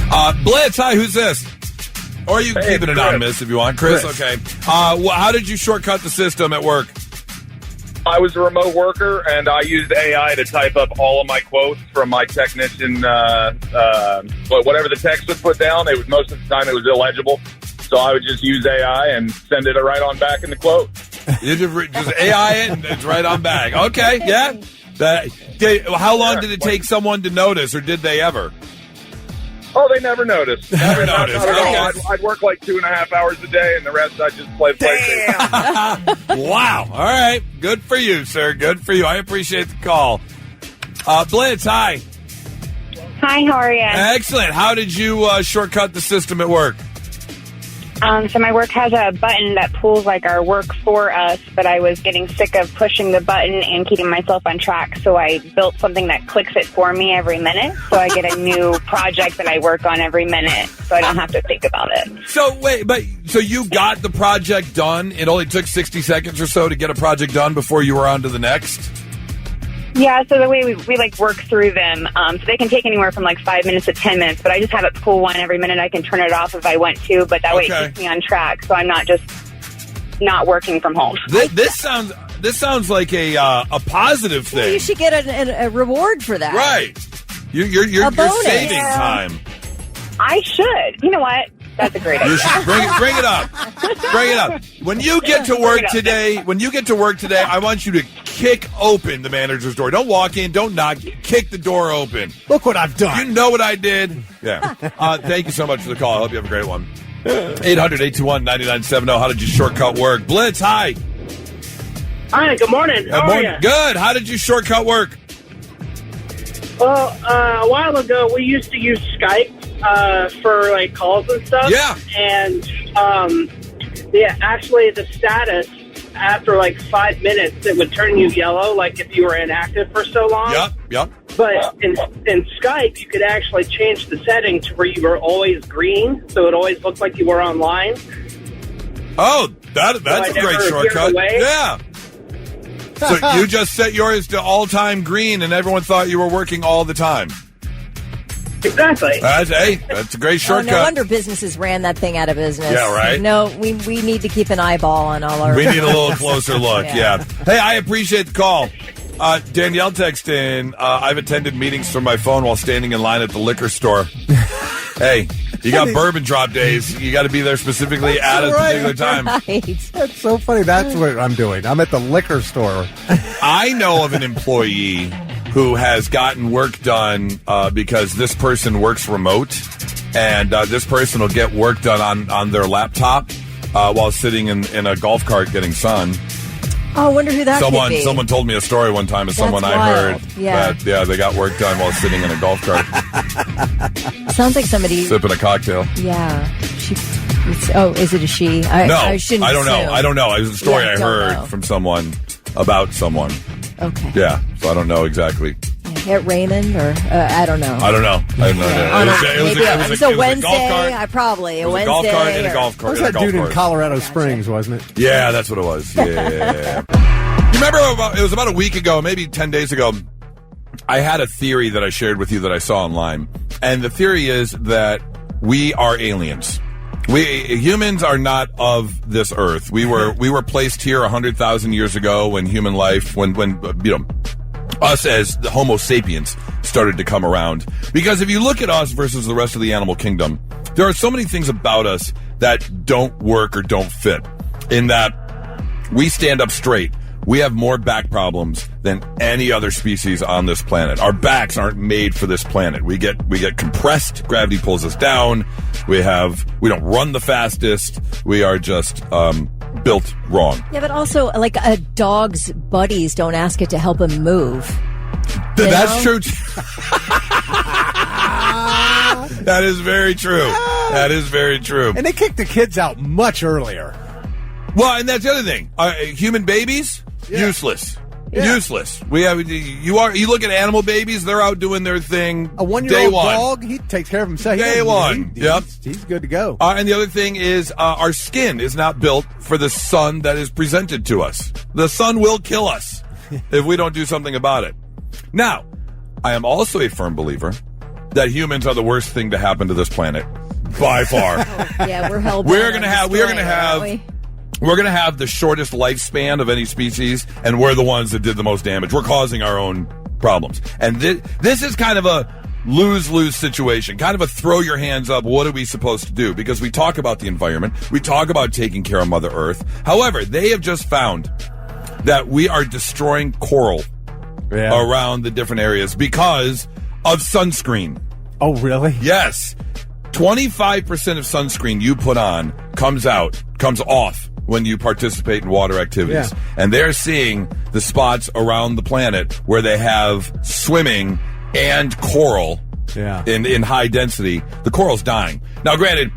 Right. Blitz, hi, who's this? Or you can keep it anonymous if you want. Chris, okay. How did you shortcut the system at work? I was a remote worker, and I used AI to type up all of my quotes from my technician. Whatever the text was put down, most of the time it was illegible. So I would just use AI and send it right on back in the quote. You just AI it and it's right on back. Okay, yeah. How long did it take someone to notice, or did they ever? Oh, they never noticed. Never noticed. Okay. I'd work like 2.5 hours a day, and the rest I'd just play PlayStation. Wow. All right. Good for you, sir. Good for you. I appreciate the call. Blitz, hi. Hi, how are you? Excellent. How did you shortcut the system at work? So my work has a button that pulls like our work for us, but I was getting sick of pushing the button and keeping myself on track, so I built something that clicks it for me every minute, so I get a new project that I work on every minute, so I don't have to think about it. So so you got the project done? It only took 60 seconds or so to get a project done before you were on to the next? Yeah, so the way we like work through them, so they can take anywhere from like 5 minutes to 10 minutes, but I just have it pull one every minute. I can turn it off if I want to, but that way it keeps me on track, so I'm not just not working from home. This sounds like a positive thing. Well, you should get a reward for that. Right. You're saving time. I should. You know what? That's a great idea. You should bring it up. Bring it up. When you get to work today, I want you to kick open the manager's door. Don't walk in. Don't knock. Kick the door open. Look what I've done. You know what I did? Yeah. Thank you so much for the call. I hope you have a great one. 800-821-9970. How did you shortcut work? Blitz, hi. Hi, good morning. How are you? Good. How did you shortcut work? Well, a while ago, we used to use Skype for like calls and stuff. Yeah. And actually the status after like 5 minutes, it would turn you yellow, like if you were inactive for so long. Yep. But in Skype, you could actually change the setting to where you were always green, so it always looked like you were online. Oh, that's a great shortcut. Yeah. So you just set yours to all-time green, and everyone thought you were working all the time. Exactly. That's a great shortcut. No wonder businesses ran that thing out of business. Yeah, right? No, we need to keep an eyeball on all our... We need a little closer look, yeah. Hey, I appreciate the call. Danielle texted in, I've attended meetings from my phone while standing in line at the liquor store. Hey, you got bourbon drop days. You got to be there specifically at a particular time. Right. That's so funny. That's what I'm doing. I'm at the liquor store. I know of an employee who has gotten work done because this person works remote, and this person will get work done on their laptop while sitting in a golf cart getting sun. Oh, I wonder who that could be. Someone told me a story one time of someone I heard that they got work done while sitting in a golf cart. Sounds like somebody sipping a cocktail. Yeah. Is it a she? I don't know. I don't know. It was a story I heard from someone about someone. Okay. Yeah, so I don't know exactly. At Raymond or I don't know. I don't know. It was a Wednesday. A Wednesday. Golf cart and a golf cart. What was that dude in Colorado Springs, wasn't it? Yeah, that's what it was. Yeah. You remember it was about a week ago, maybe 10 days ago, I had a theory that I shared with you that I saw online. And the theory is that we are aliens. Humans are not of this earth. We were placed here 100,000 years ago when human life, when us as the Homo sapiens started to come around. Because if you look at us versus the rest of the animal kingdom, there are so many things about us that don't work or don't fit. In that we stand up straight. we have more back problems than any other species on this planet. Our backs aren't made for this planet. We get compressed. Gravity pulls us down. We don't run the fastest. We are just built wrong. Yeah, but also, like, a dog's buddies don't ask it to help him move. That's true. That is very true. That is very true. And they kick the kids out much earlier. Well, and that's the other thing. Human babies, useless. Yeah. Useless. You look at animal babies, they're out doing their thing. A 1-year-old dog, he takes care of himself. Day one. Yep. He's good to go. And the other thing is our skin is not built for the sun that is presented to us. The sun will kill us if we don't do something about it. Now, I am also a firm believer that humans are the worst thing to happen to this planet by far. Yeah, we're hell. We're going to have the shortest lifespan of any species, and we're the ones that did the most damage. We're causing our own problems. And this is kind of a lose-lose situation, kind of a throw your hands up, what are we supposed to do? Because we talk about the environment, we talk about taking care of Mother Earth. However, they have just found that we are destroying coral around the different areas because of sunscreen. Oh, really? Yes. 25% of sunscreen you put on comes off when you participate in water activities. Yeah. And they're seeing the spots around the planet where they have swimming and coral in high density. The coral's dying. Now, granted,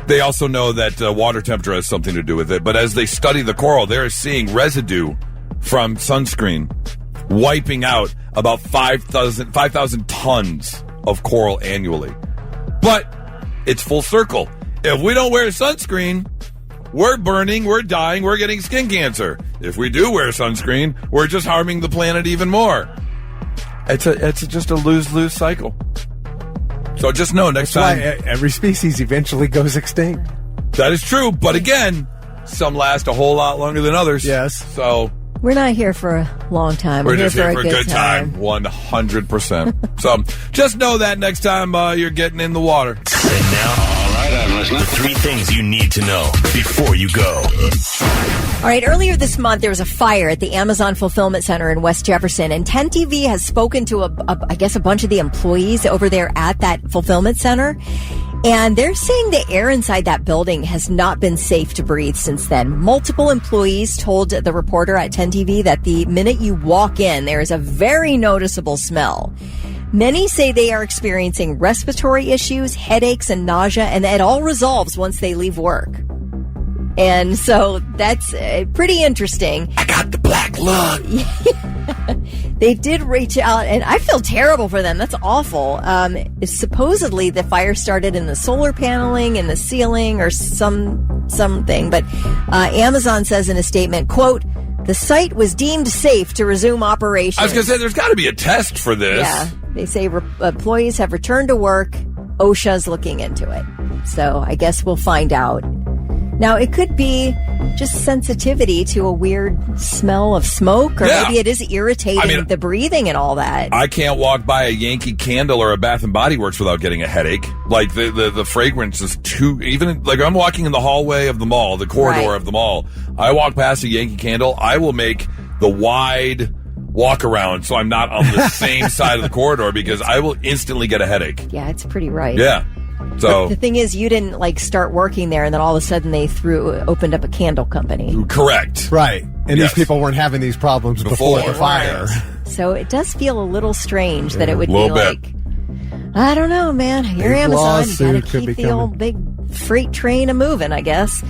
they also know that water temperature has something to do with it. But as they study the coral, they're seeing residue from sunscreen wiping out about 5,000 tons of coral annually. But it's full circle. If we don't wear sunscreen, we're burning, we're dying, we're getting skin cancer. If we do wear sunscreen, we're just harming the planet even more. It's just a lose-lose cycle. So just know next time. Every species eventually goes extinct. That is true, but again, some last a whole lot longer than others. Yes. So we're not here for a long time. We're just here for a good time. 100%. So just know that next time you're getting in the water. And now, all right, I'm listening. The 3 things you need to know before you go. All right, earlier this month, there was a fire at the Amazon Fulfillment Center in West Jefferson, and 10 TV has spoken to, I guess, a bunch of the employees over there at that fulfillment center, and they're saying the air inside that building has not been safe to breathe since then. Multiple employees told the reporter at 10 TV that the minute you walk in, there is a very noticeable smell. Many say they are experiencing respiratory issues, headaches, and nausea, and it all resolves once they leave work. And so that's pretty interesting. I got the black lung. They did reach out, and I feel terrible for them. That's awful. Supposedly, the fire started in the solar paneling, in the ceiling, or something. But Amazon says in a statement, quote, "The site was deemed safe to resume operations." I was going to say, there's got to be a test for this. Yeah. They say employees have returned to work. OSHA's looking into it. So I guess we'll find out. Now, it could be just sensitivity to a weird smell of smoke, or maybe it is irritating the breathing and all that. I can't walk by a Yankee Candle or a Bath & Body Works without getting a headache. Like, the fragrance is too... Even, like, I'm walking in the hallway of the mall, the corridor of the mall. I walk past a Yankee Candle, I will make the wide walk around so I'm not on the same side of the corridor because I will instantly get a headache. Yeah, it's pretty right. Yeah. So the thing is, you didn't start working there, and then all of a sudden they opened up a candle company. Correct. Right. And these people weren't having these problems before the fire. Right. So it does feel a little strange that it would be like, I don't know, man. You're Amazon. You got to keep the old big freight train a-moving, I guess.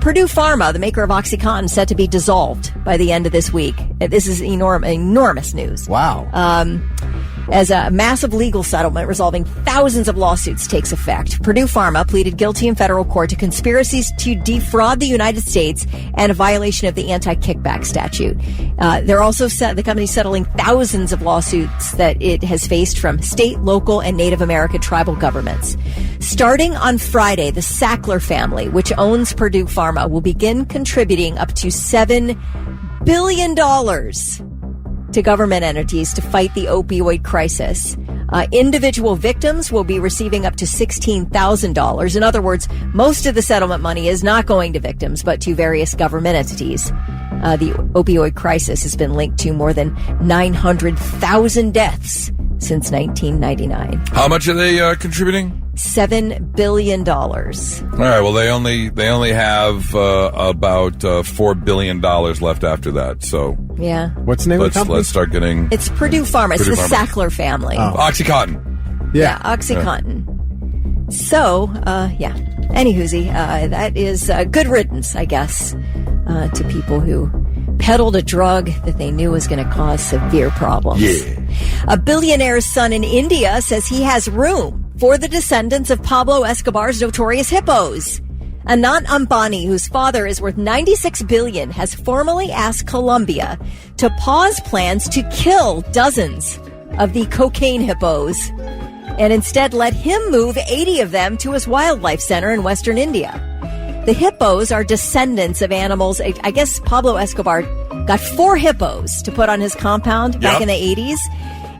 Purdue Pharma, the maker of OxyContin, set to be dissolved by the end of this week. This is enormous news. Wow. As a massive legal settlement resolving thousands of lawsuits takes effect, Purdue Pharma pleaded guilty in federal court to conspiracies to defraud the United States and a violation of the anti-kickback statute. They're also the company settling thousands of lawsuits that it has faced from state, local, and Native American tribal governments. Starting on Friday, the Sackler family, which owns Purdue Pharma, will begin contributing up to $7 billion to government entities to fight the opioid crisis. Individual victims will be receiving up to $16,000. In other words, most of the settlement money is not going to victims, but to various government entities. The opioid crisis has been linked to more than 900,000 deaths since 1999. How much are they contributing? $7 billion. All right. Well, they only have about $4 billion left after that. So yeah. What's the name of the company? Let's start getting. It's Purdue Pharma. It's the Sackler family. Oh. OxyContin. Yeah, OxyContin. Yeah. So, yeah. Anywhoosie, that is good riddance, I guess, to people who peddled a drug that they knew was going to cause severe problems. Yeah. A billionaire's son in India says he has room for the descendants of Pablo Escobar's notorious hippos. Anant Ambani, whose father is worth $96 billion, has formally asked Colombia to pause plans to kill dozens of the cocaine hippos and instead let him move 80 of them to his wildlife center in western India. The hippos are descendants of animals. I guess Pablo Escobar got 4 hippos to put on his compound back in the 80s.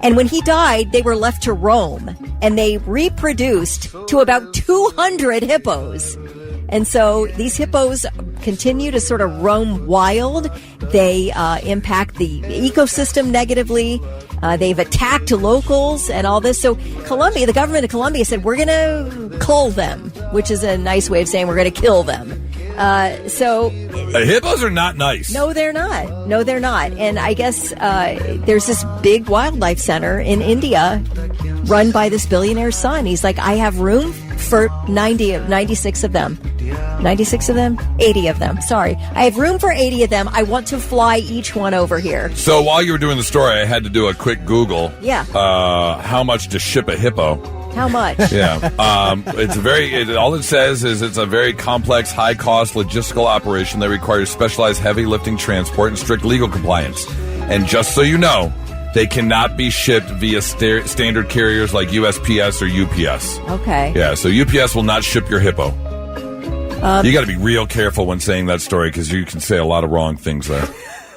And when he died, they were left to roam. And they reproduced to about 200 hippos. And so these hippos continue to sort of roam wild. They impact the ecosystem negatively. They've attacked locals and all this. So Colombia, the government of Colombia said, we're going to cull them, which is a nice way of saying we're going to kill them. Hippos are not nice. No, they're not. No, they're not. And I guess there's this big wildlife center in India run by this billionaire's son. He's like, I have room for 96 of them. 96 of them? 80 of them. Sorry. I have room for 80 of them. I want to fly each one over here. So while you were doing the story, I had to do a quick Google. Yeah. How much to ship a hippo? How much? Yeah. All it says is it's a very complex, high-cost logistical operation that requires specialized heavy lifting transport and strict legal compliance. And just so you know, they cannot be shipped via standard carriers like USPS or UPS. Okay. Yeah, so UPS will not ship your hippo. You got to be real careful when saying that story because you can say a lot of wrong things there.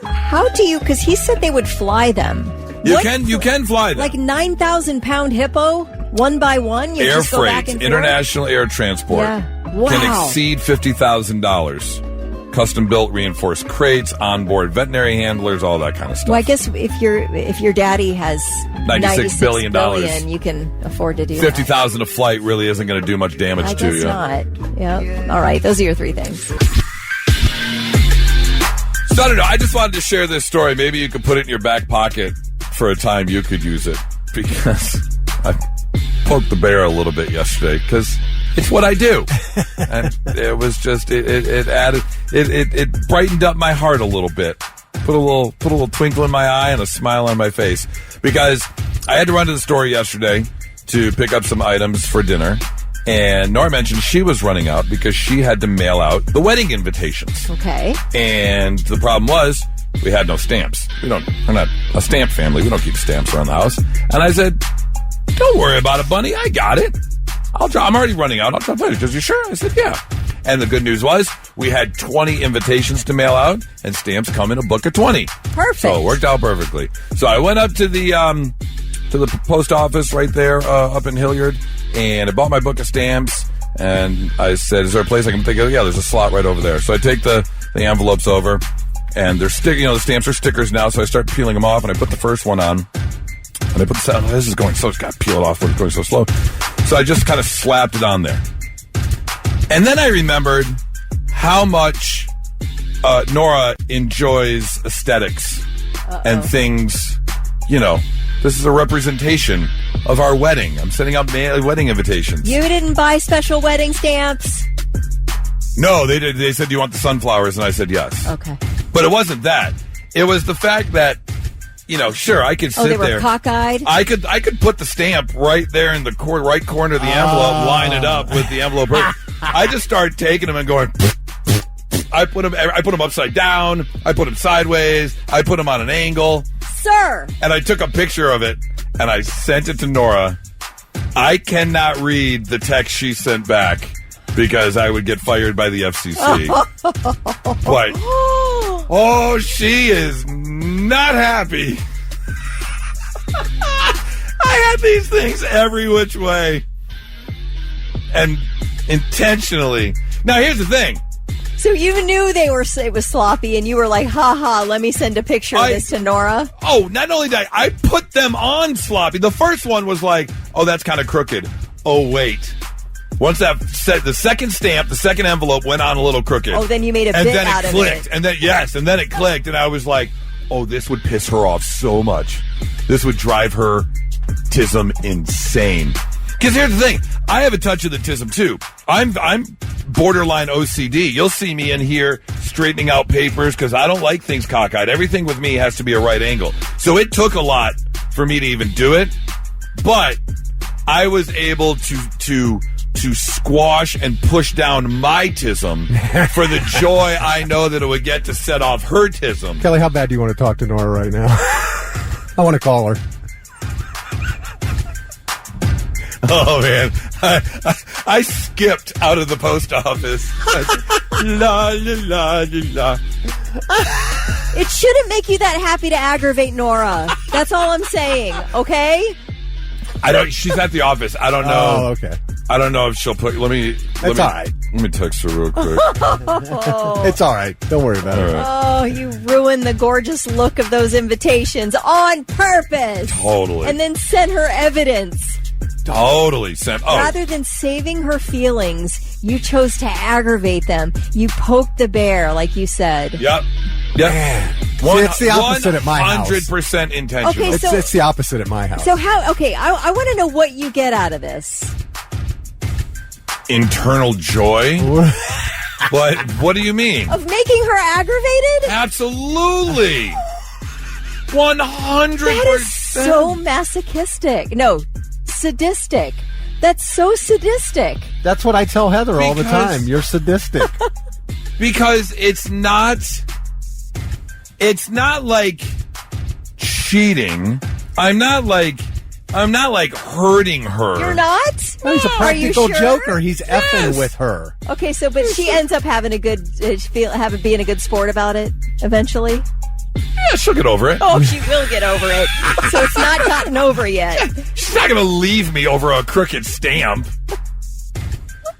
How do you? Because he said they would fly them. You can fly them. Like 9,000-pound hippo, one by one. You Air just go back freight, and international air transport can exceed $50,000. Custom built, reinforced crates, onboard veterinary handlers, all that kind of stuff. Well, I guess if your daddy has $96 billion, you can afford to do $50,000 a flight really isn't going to do much damage to you. I guess not. Yeah. All right. Those are your 3 things. So I don't know. I just wanted to share this story. Maybe you could put it in your back pocket for a time you could use it because I poked the bear a little bit yesterday because it's what I do. And it was just, it brightened up my heart a little bit. Put a little twinkle in my eye and a smile on my face because I had to run to the store yesterday to pick up some items for dinner. And Nora mentioned she was running out because she had to mail out the wedding invitations. Okay. And the problem was we had no stamps. We're not a stamp family. We don't keep stamps around the house. And I said, don't worry about it, Bunny. I got it. I'm already running out. I'll drop later. Because you sure? I said, yeah. And the good news was we had 20 invitations to mail out and stamps come in a book of 20. Perfect. So it worked out perfectly. So I went up to the post office right there up in Hilliard and I bought my book of stamps and I said, is there a place I can take it? Yeah, there's a slot right over there. So I take the envelopes over and they're the stamps are stickers now. So I start peeling them off and I put the first one on and I put this is going so, it's got to peel it off. It's going so slow. So I just kind of slapped it on there. And then I remembered how much Nora enjoys aesthetics and things, this is a representation of our wedding. I'm sending out wedding invitations. You didn't buy special wedding stamps? No, they did. They said, do you want the sunflowers? And I said, yes. Okay. But it wasn't that. It was the fact that, sure, I could sit there. Oh, they were cockeyed? I could put the stamp right there in the right corner of the envelope, line it up with the envelope. I just started taking them and going, I put them upside down. I put them sideways. I put them on an angle. Sir. And I took a picture of it and I sent it to Nora. I cannot read the text she sent back because I would get fired by the FCC. But, she is not happy. I had these things every which way. And intentionally. Now, here's the thing. So you knew it was sloppy, and you were like, "Ha ha! Let me send a picture of this to Nora." Oh, not only that, I put them on sloppy. The first one was like, "Oh, that's kind of crooked." Oh, wait. Once that the second stamp, the second envelope went on a little crooked. Oh, then you made a bit out of it. And then it clicked. And then it clicked, and I was like, "Oh, this would piss her off so much. This would drive her tism insane." Because here's the thing, I have a touch of the tism too. I'm borderline OCD. You'll see me in here straightening out papers because I don't like things cockeyed. Everything with me has to be a right angle. So it took a lot for me to even do it, but I was able to squash and push down my tism for the joy I know that it would get to set off her tism. Kelly, how bad do you want to talk to Nora right now? I want to call her. Oh, man. I skipped out of the post office. La, la, la, la. It shouldn't make you that happy to aggravate Nora. That's all I'm saying, okay? She's at the office. I don't know. Oh, okay. I don't know if she'll put... All right. Let me text her real quick. It's all right. Don't worry about it. Oh, you ruined the gorgeous look of those invitations on purpose. Totally. And then sent her evidence. Totally. Rather than saving her feelings, you chose to aggravate them. You poked the bear, like you said. Yep. It's the opposite at my house. 100% intentional. Okay, it's the opposite at my house. So how... Okay, I want to know what you get out of this. Internal joy? What do you mean? Of making her aggravated? Absolutely. 100%. That is so masochistic. No, sadistic. That's so sadistic. That's what I tell Heather all the time. You're sadistic. Because it's not like cheating. I'm not like hurting her. You're not? No, he's a practical sure? joker. He's effing with her. Okay, but she ends up having being a good sport about it eventually. Yeah, she'll get over it. Oh, she will get over it. So it's not gotten over yet. She's not going to leave me over a crooked stamp.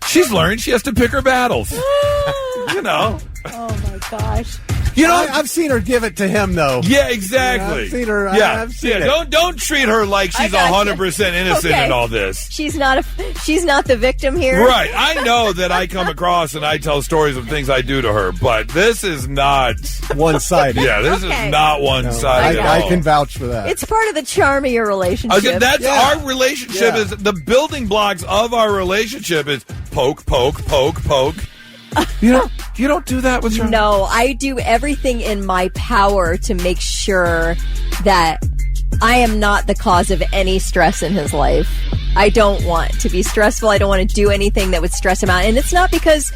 She's learned she has to pick her battles. You know. Oh, my gosh. You know, I've seen her give it to him, though. Yeah, exactly. I've seen her. Yeah, I've seen it. Don't treat her like she's 100% innocent in all this. She's not the victim here. Right. I know that I come across and I tell stories of things I do to her, but this is not one-sided. Yeah, this is not one-sided at all. I can vouch for that. It's part of the charm of your relationship. That's our relationship. Is the building blocks of our relationship is poke, poke, poke, poke. You don't do that with your... No, I do everything in my power to make sure that I am not the cause of any stress in his life. I don't want to be stressful. I don't want to do anything that would stress him out. And it's not because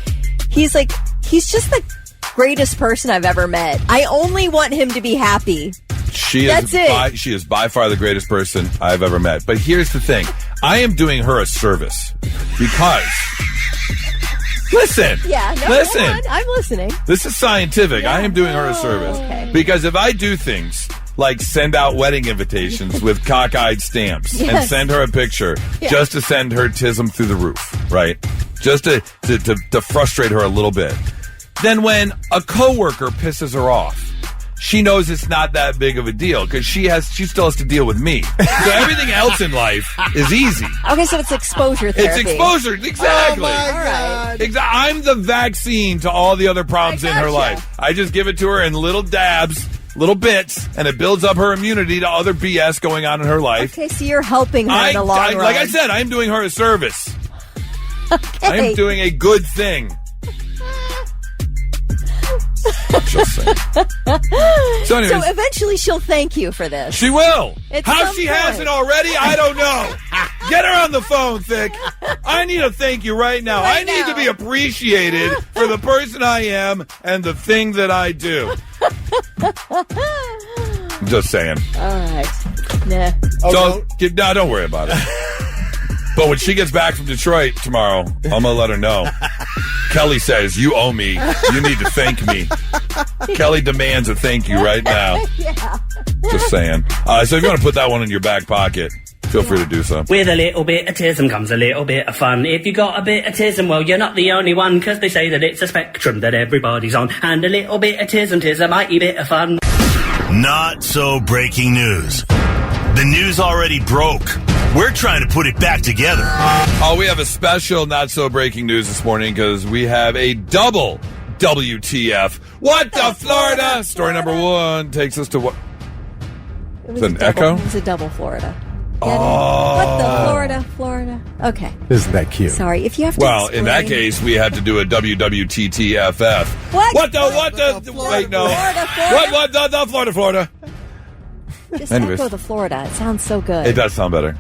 he's just the greatest person I've ever met. I only want him to be happy. She is by far the greatest person I've ever met. But here's the thing. I am doing her a service because... Listen. Yeah, no, listen. I'm listening. This is scientific. Yeah. I am doing her a service. Okay. Because if I do things like send out wedding invitations with cockeyed stamps and send her a picture just to send her tism through the roof, right? Just to frustrate her a little bit. Then when a coworker pisses her off, she knows it's not that big of a deal because she still has to deal with me. So everything else in life is easy. Okay, so it's exposure therapy. It's exposure, exactly. Oh my God. I'm the vaccine to all the other problems in her life. I just give it to her in little dabs, little bits, and it builds up her immunity to other BS going on in her life. Okay, so you're helping her in the long run. Like I said, I'm doing her a service. Okay. I am doing a good thing. Just saying. So eventually she'll thank you for this. She will. How she hasn't already, I don't know. Get her on the phone, Thick. I need to thank you right now. I need to be appreciated for the person I am and the thing that I do. Just saying. All right. Nah. Don't worry about it. But when she gets back from Detroit tomorrow, I'm going to let her know. Kelly says, you owe me. You need to thank me. Kelly demands a thank you right now. Yeah. Just saying. So if you want to put that one in your back pocket, feel free to do so. With a little bit of tism comes a little bit of fun. If you got a bit of tism, well, you're not the only one, because they say that it's a spectrum that everybody's on. And a little bit of tism, 'tis a mighty bit of fun. Not so breaking news. The news already broke. We're trying to put it back together. Oh, we have a special not so breaking news this morning because we have a double WTF. What the Florida? Story number one takes us to what? Is it an echo? It was a double Florida. Oh. What the Florida? Okay. Isn't that cute? Sorry, if you have to Well, in that case, we had to do a WWTTFF. What the wait, no. Florida. What the Florida? Just Anyways. echo the Florida. It sounds so good. It does sound better.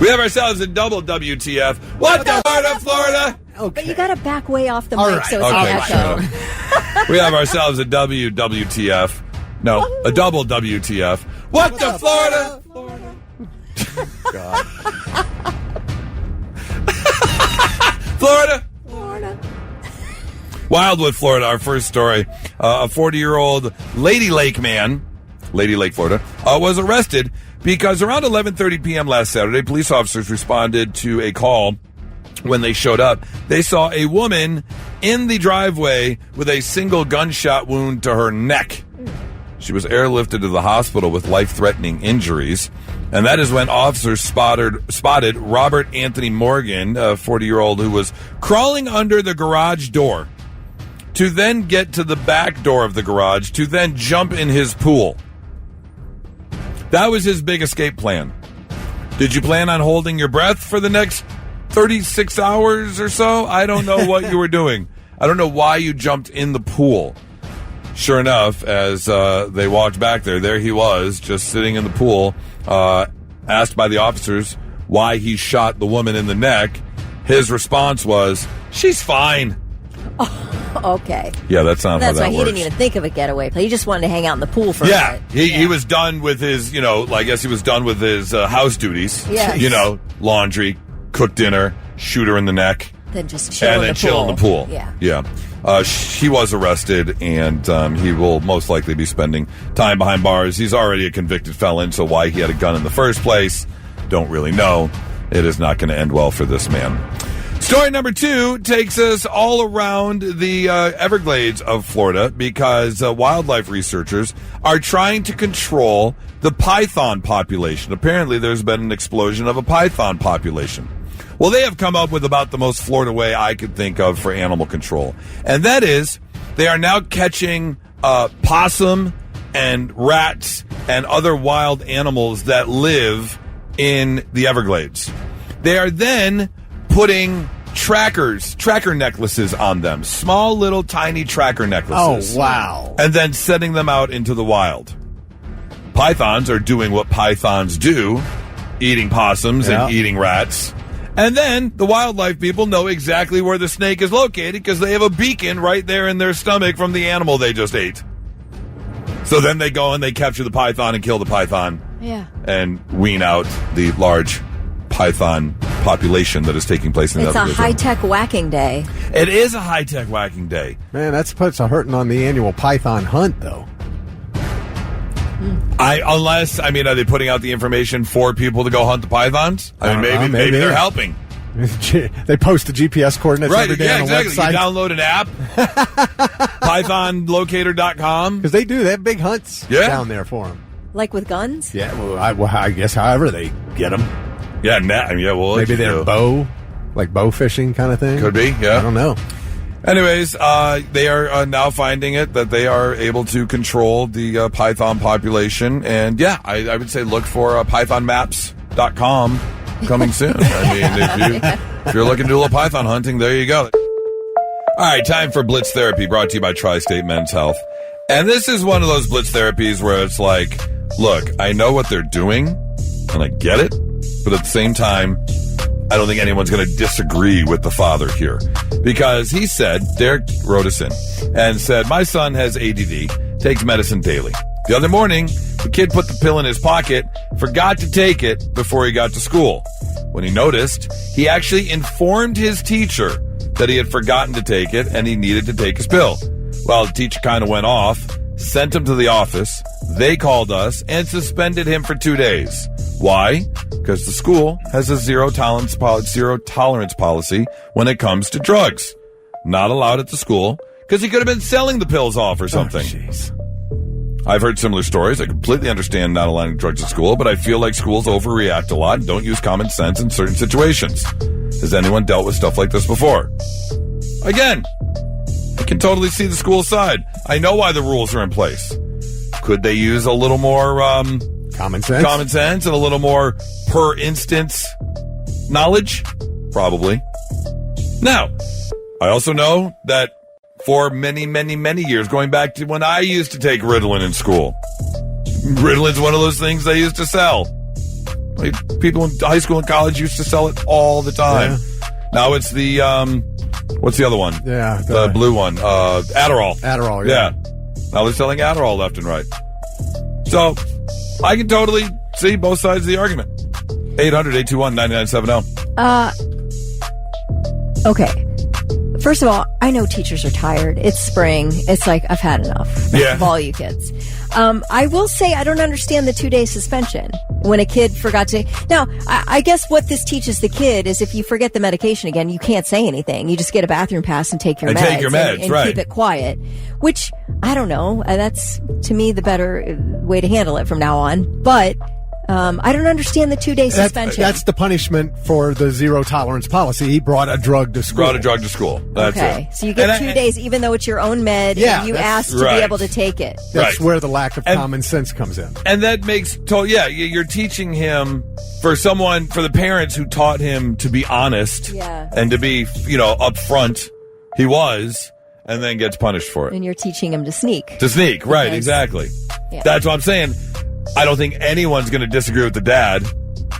We have ourselves a double WTF. What the Florida? Okay. But you got to back way off the mic All right. so it's an echo. We have ourselves a WWTF. No, a double WTF. What the Florida? God. Florida. Wildwood, Florida, our first story. A 40-year-old Lady Lake man, Lady Lake, Florida, was arrested because around 11:30 p.m. last Saturday, police officers responded to a call. When they showed up, they saw a woman in the driveway with a single gunshot wound to her neck. She was airlifted to the hospital with life-threatening injuries. And that is when officers spotted Robert Anthony Morgan, a 40-year-old who was crawling under the garage door to then get to the back door of the garage to then jump in his pool. That was his big escape plan. Did you plan on holding your breath for the next 36 hours or so? I don't know what you were doing. I don't know why you jumped in the pool. Sure enough, as they walked back there he was, just sitting in the pool, asked by the officers why he shot the woman in the neck. His response was, "She's fine." Okay. Yeah, that's not how that why works. he didn't even think of a getaway play. He just wanted to hang out in the pool for a bit. He was done with his, I guess he was done with his house duties. Yes. Laundry, cook dinner, shoot her in the neck. Then just chill in the pool. Yeah. He was arrested, and he will most likely be spending time behind bars. He's already a convicted felon, so why he had a gun in the first place, don't really know. It is not going to end well for this man. Story number two takes us all around the Everglades of Florida because wildlife researchers are trying to control the python population. Apparently, there's been an explosion of a python population. Well, they have come up with about the most Florida way I could think of for animal control. And that is, they are now catching possum and rats and other wild animals that live in the Everglades. They are then putting tracker necklaces on them. Small, little, tiny tracker necklaces. Oh, wow. And then sending them out into the wild. Pythons are doing what pythons do, eating possums and eating rats. And then the wildlife people know exactly where the snake is located because they have a beacon right there in their stomach from the animal they just ate. So then they go and they capture the python and kill the python. Yeah. And wean out the large python population that is taking place in the Everglades. It's a high-tech whacking day. It is a high-tech whacking day. Man, that puts a hurting on the annual python hunt, though. Are they putting out the information for people to go hunt the pythons? Maybe they're helping. They post the GPS coordinates every day on the website. You download an app, pythonlocator.com. Because they have big hunts down there for them. Like with guns? Yeah, well, I guess however they get them. Yeah, maybe they're bow fishing kind of thing. Could be, yeah. I don't know. Anyways, they are now finding that they are able to control the python population. And I would say look for pythonmaps.com coming soon. If you're looking to do a little python hunting, there you go. All right, time for Blitz Therapy, brought to you by Tri-State Men's Health. And this is one of those Blitz therapies where it's like, look, I know what they're doing, and I get it, but at the same time, I don't think anyone's going to disagree with the father here. Because he said, Derek wrote us in, and said, my son has ADD, takes medicine daily. The other morning, the kid put the pill in his pocket, forgot to take it before he got to school. When he noticed, he actually informed his teacher that he had forgotten to take it and he needed to take his pill. Well, the teacher kind of went off, sent him to the office. They called us and suspended him for 2 days. Why? Because because the school has a zero tolerance policy when it comes to drugs. Not allowed at the school because he could have been selling the pills off or something. Jeez. I've heard similar stories. I completely understand not allowing drugs at school, but I feel like schools overreact a lot and don't use common sense in certain situations. Has anyone dealt with stuff like this before? Again, I can totally see the school side. I know why the rules are in place. Could they use a little more common sense and a little more per instance knowledge? Probably. Now, I also know that for many, many, many years, going back to when I used to take Ritalin in school. Ritalin's one of those things they used to sell. Like, people in high school and college used to sell it all the time. Yeah. Now it's the, what's the other one? Yeah. The blue one. Adderall. Adderall, yeah. Now they're selling Adderall left and right. So, I can totally see both sides of the argument. 800-821-9970. Okay. First of all, I know teachers are tired. It's spring. It's like, I've had enough of all you kids. I will say I don't understand the 2-day suspension when a kid forgot to. Now, I guess what this teaches the kid is if you forget the medication again, you can't say anything. You just get a bathroom pass and take your meds. And right. Keep it quiet, which I don't know. That's, to me, the better way to handle it from now on. But I don't understand the 2-day suspension. That's the punishment for the zero tolerance policy. He brought a drug to school. That's okay. it. So you get 2 days, even though it's your own med, and you asked to be able to take it. That's where the lack of common sense comes in. And that makes you're teaching him for the parents who taught him to be honest and to be, upfront. He was, and then gets punished for it. And you're teaching him to sneak. Right, exactly. Yeah. That's what I'm saying. I don't think anyone's going to disagree with the dad,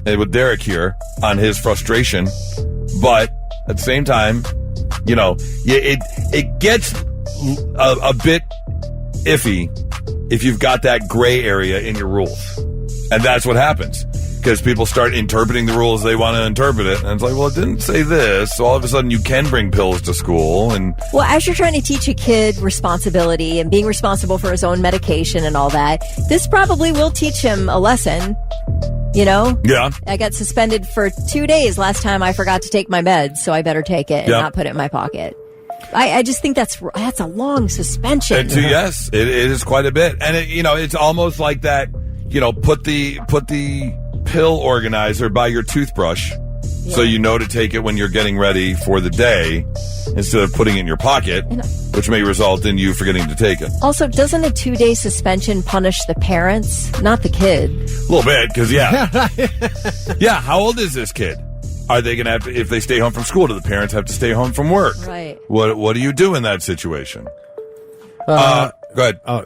with Derek here, on his frustration. But at the same time, it gets a bit iffy if you've got that gray area in your rules. And that's what happens. Because people start interpreting the rules they want to interpret it. And it's like, well, it didn't say this. So all of a sudden you can bring pills to school. And well, as you're trying to teach a kid responsibility and being responsible for his own medication and all that, this probably will teach him a lesson. Yeah. I got suspended for 2 days last time I forgot to take my meds, so I better take it and not put it in my pocket. I just think that's a long suspension. Yes, it is quite a bit. And it's almost like that, put the pill organizer by your toothbrush so you know to take it when you're getting ready for the day instead of putting it in your pocket, which may result in you forgetting to take it. Also, doesn't a 2-day suspension punish the parents, not the kid? A little bit, because how old is this kid? Are they going to have to, if they stay home from school, do the parents have to stay home from work? Right. What do you do in that situation? Go ahead.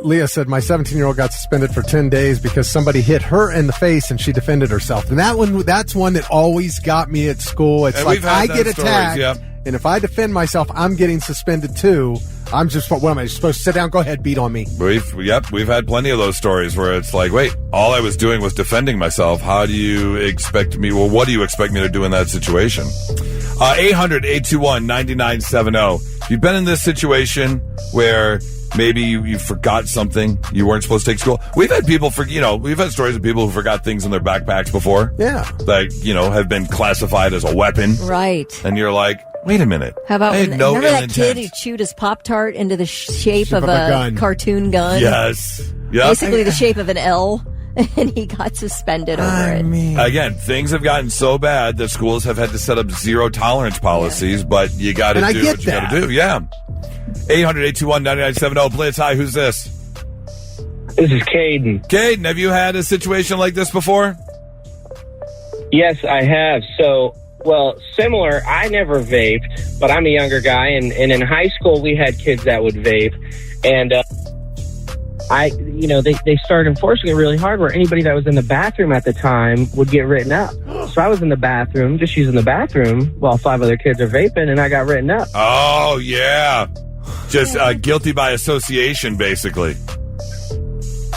Leah said, my 17-year-old got suspended for 10 days because somebody hit her in the face and she defended herself. And that's one that always got me at school. It's like I get attacked, and if I defend myself, I'm getting suspended too. I'm just, what am I supposed to sit down? Go ahead, beat on me. We've had plenty of those stories where it's like, wait, all I was doing was defending myself. How do you expect me? Well, what do you expect me to do in that situation? 800-821-9970. If you've been in this situation where maybe you forgot something you weren't supposed to take to school. We've had people we've had stories of people who forgot things in their backpacks before. Yeah. That, have been classified as a weapon. Right. And you're like, wait a minute. How about remember that intent. kid who chewed his Pop-Tart into the shape of a cartoon gun? Yes. Yep. Basically the shape of an L. And he got suspended over it. Again, things have gotten so bad that schools have had to set up zero tolerance policies, but you got to do what you got to do. Yeah. 800-821-9970. Blitz, hi, who's this? This is Caden. Caden, have you had a situation like this before? Yes, I have. So, similar. I never vaped, but I'm a younger guy, and in high school we had kids that would vape, and they started enforcing it really hard where anybody that was in the bathroom at the time would get written up. So I was in the bathroom, just using the bathroom while 5 other kids are vaping, and I got written up. Oh, yeah. Just guilty by association, basically.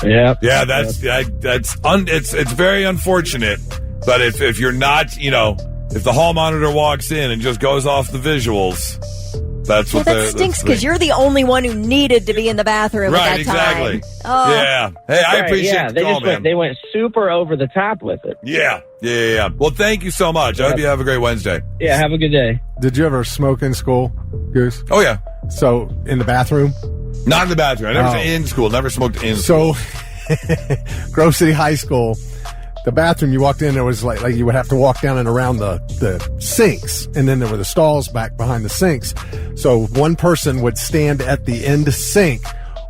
Yeah. Yeah, it's very unfortunate. But if you're not, if the hall monitor walks in and just goes off the visuals, That's what that stinks because you're the only one who needed to be in the bathroom right, at that time. Exactly. Oh. Yeah. Hey, I appreciate the call, man. They went super over the top with it. Yeah. Well, thank you so much. I hope you have a great Wednesday. Yeah, have a good day. Did you ever smoke in school, Goose? Oh, yeah. So, in the bathroom? Not in the bathroom. I never was in school. Never smoked in school. So, Grove City High School, the bathroom, you walked in, there was like you would have to walk down and around the sinks, and then there were the stalls back behind the sinks. So one person would stand at the end sink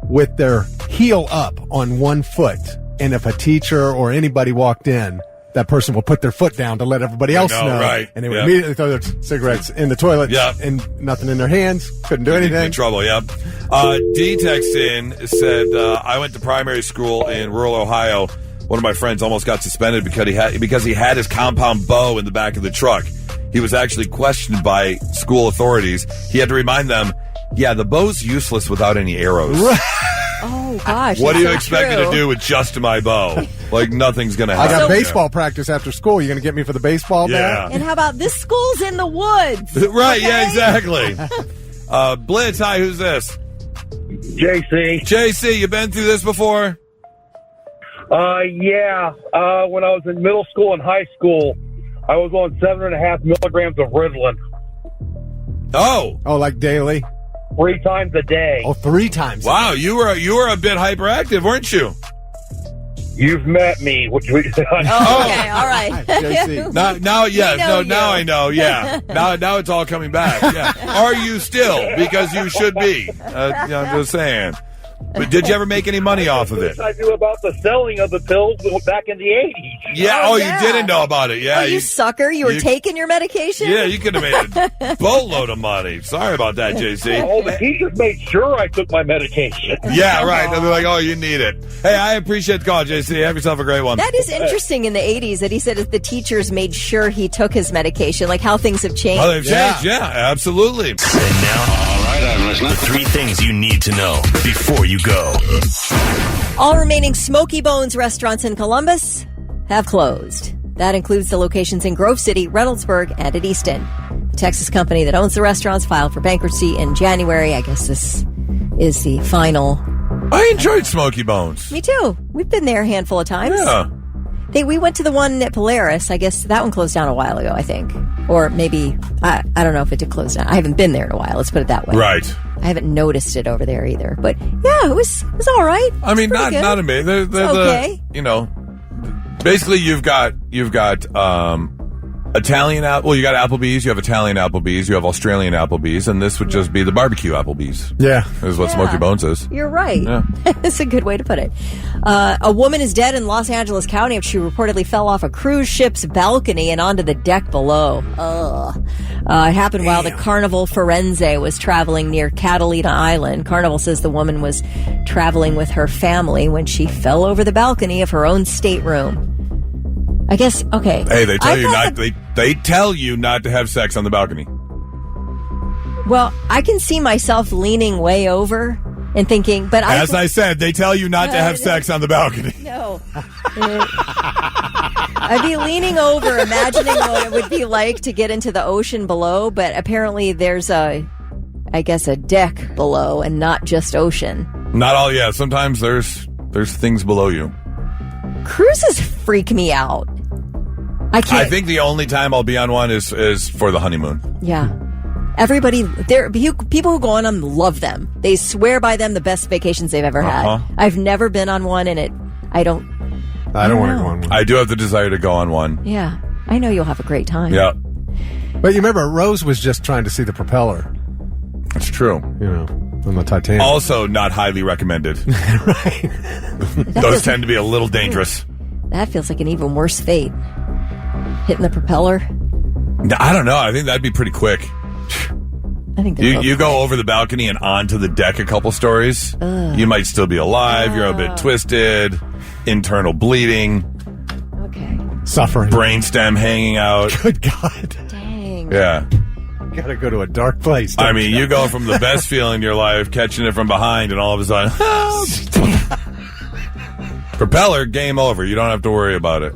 with their heel up on one foot, and if a teacher or anybody walked in, that person would put their foot down to let everybody else know. Right. And they would immediately throw their cigarettes in the toilet and nothing in their hands, couldn't do anything. In trouble, D texts in, said, I went to primary school in rural Ohio. One of my friends almost got suspended because he had his compound bow in the back of the truck. He was actually questioned by school authorities. He had to remind them, the bow's useless without any arrows. Oh, gosh. What do you expect me to do with just my bow? Like, nothing's going to happen. I got baseball practice after school. You going to get me for the baseball bat? And how about this school's in the woods? Right, okay? Yeah, exactly. Blitz, hi, who's this? JC. JC, you been through this before? Yeah. When I was in middle school and high school, I was on 7.5 milligrams of Ritalin. Oh, like daily? 3 times a day. Oh, 3 times. Wow, you were a bit hyperactive, weren't you? You've met me. Which we, okay, all right. Now, yes. No, now I know. Yeah. Now it's all coming back. Yeah. Are you still? Because you should be. I'm just saying. But did you ever make any money off of it? I knew about the selling of the pills back in the 80s. Yeah. You didn't know about it. Yeah. Oh, you sucker. You were taking your medication? Yeah, you could have made a boatload of money. Sorry about that, JC. Oh, the teachers made sure I took my medication. Yeah, right. They're like, oh, you need it. Hey, I appreciate the call, JC. Have yourself a great one. That is interesting in the 80s that he said the teachers made sure he took his medication, like how things have changed. Oh, they've changed. Yeah, absolutely. And now, all right, I'm listening. The 3 things you need to know before you go. All remaining Smoky Bones restaurants in Columbus have closed. That includes the locations in Grove City, Reynoldsburg, and at Easton. The Texas company that owns the restaurants filed for bankruptcy in January. I guess this is the final. I enjoyed Smoky Bones. Me too. We've been there a handful of times. Yeah. We went to the one at Polaris. I guess that one closed down a while ago, I think. Or maybe, I don't know if it did close down. I haven't been there in a while. Let's put it that way. Right. I haven't noticed it over there either. But yeah, it was all right. I mean, not amazing. They're okay. Basically you've got Italian you got Applebee's, you have Italian Applebee's, you have Australian Applebee's, and this would just be the barbecue Applebee's. Yeah. Is what Smoky Bones is. You're right. Yeah. That's a good way to put it. A woman is dead in Los Angeles County after she reportedly fell off a cruise ship's balcony and onto the deck below. It happened while the Carnival Firenze was traveling near Catalina Island. Carnival says the woman was traveling with her family when she fell over the balcony of her own stateroom. I guess, okay. Hey, they tell you not. They tell you not to have sex on the balcony. Well, I can see myself leaning way over and thinking, but as I said, they tell you not to have sex on the balcony. No, I'd be leaning over, imagining what it would be like to get into the ocean below. But apparently, there's a deck below, and not just ocean. Not all. Yeah, sometimes there's things below you. Cruises freak me out. I can't. I think the only time I'll be on one is for the honeymoon. Yeah. Everybody, people who go on them love them. They swear by them, the best vacations they've ever had. I've never been on one, and I don't want to go on one. I do have the desire to go on one. Yeah. I know you'll have a great time. Yeah. But you remember, Rose was just trying to see the propeller. That's true. On the Titanic. Also not highly recommended. Right. Those tend to be a little dangerous. That feels like an even worse fate. Hitting the propeller. I don't know. I think that'd be pretty quick. I think you go over the balcony and onto the deck a couple stories. You might still be alive. You're a bit twisted. Internal bleeding. Okay. Suffering. Brainstem hanging out. Good God. Dang. Yeah. Gotta go to a dark place. I mean, you go from the best feeling in your life, catching it from behind, and all of a sudden, propeller, game over. You don't have to worry about it.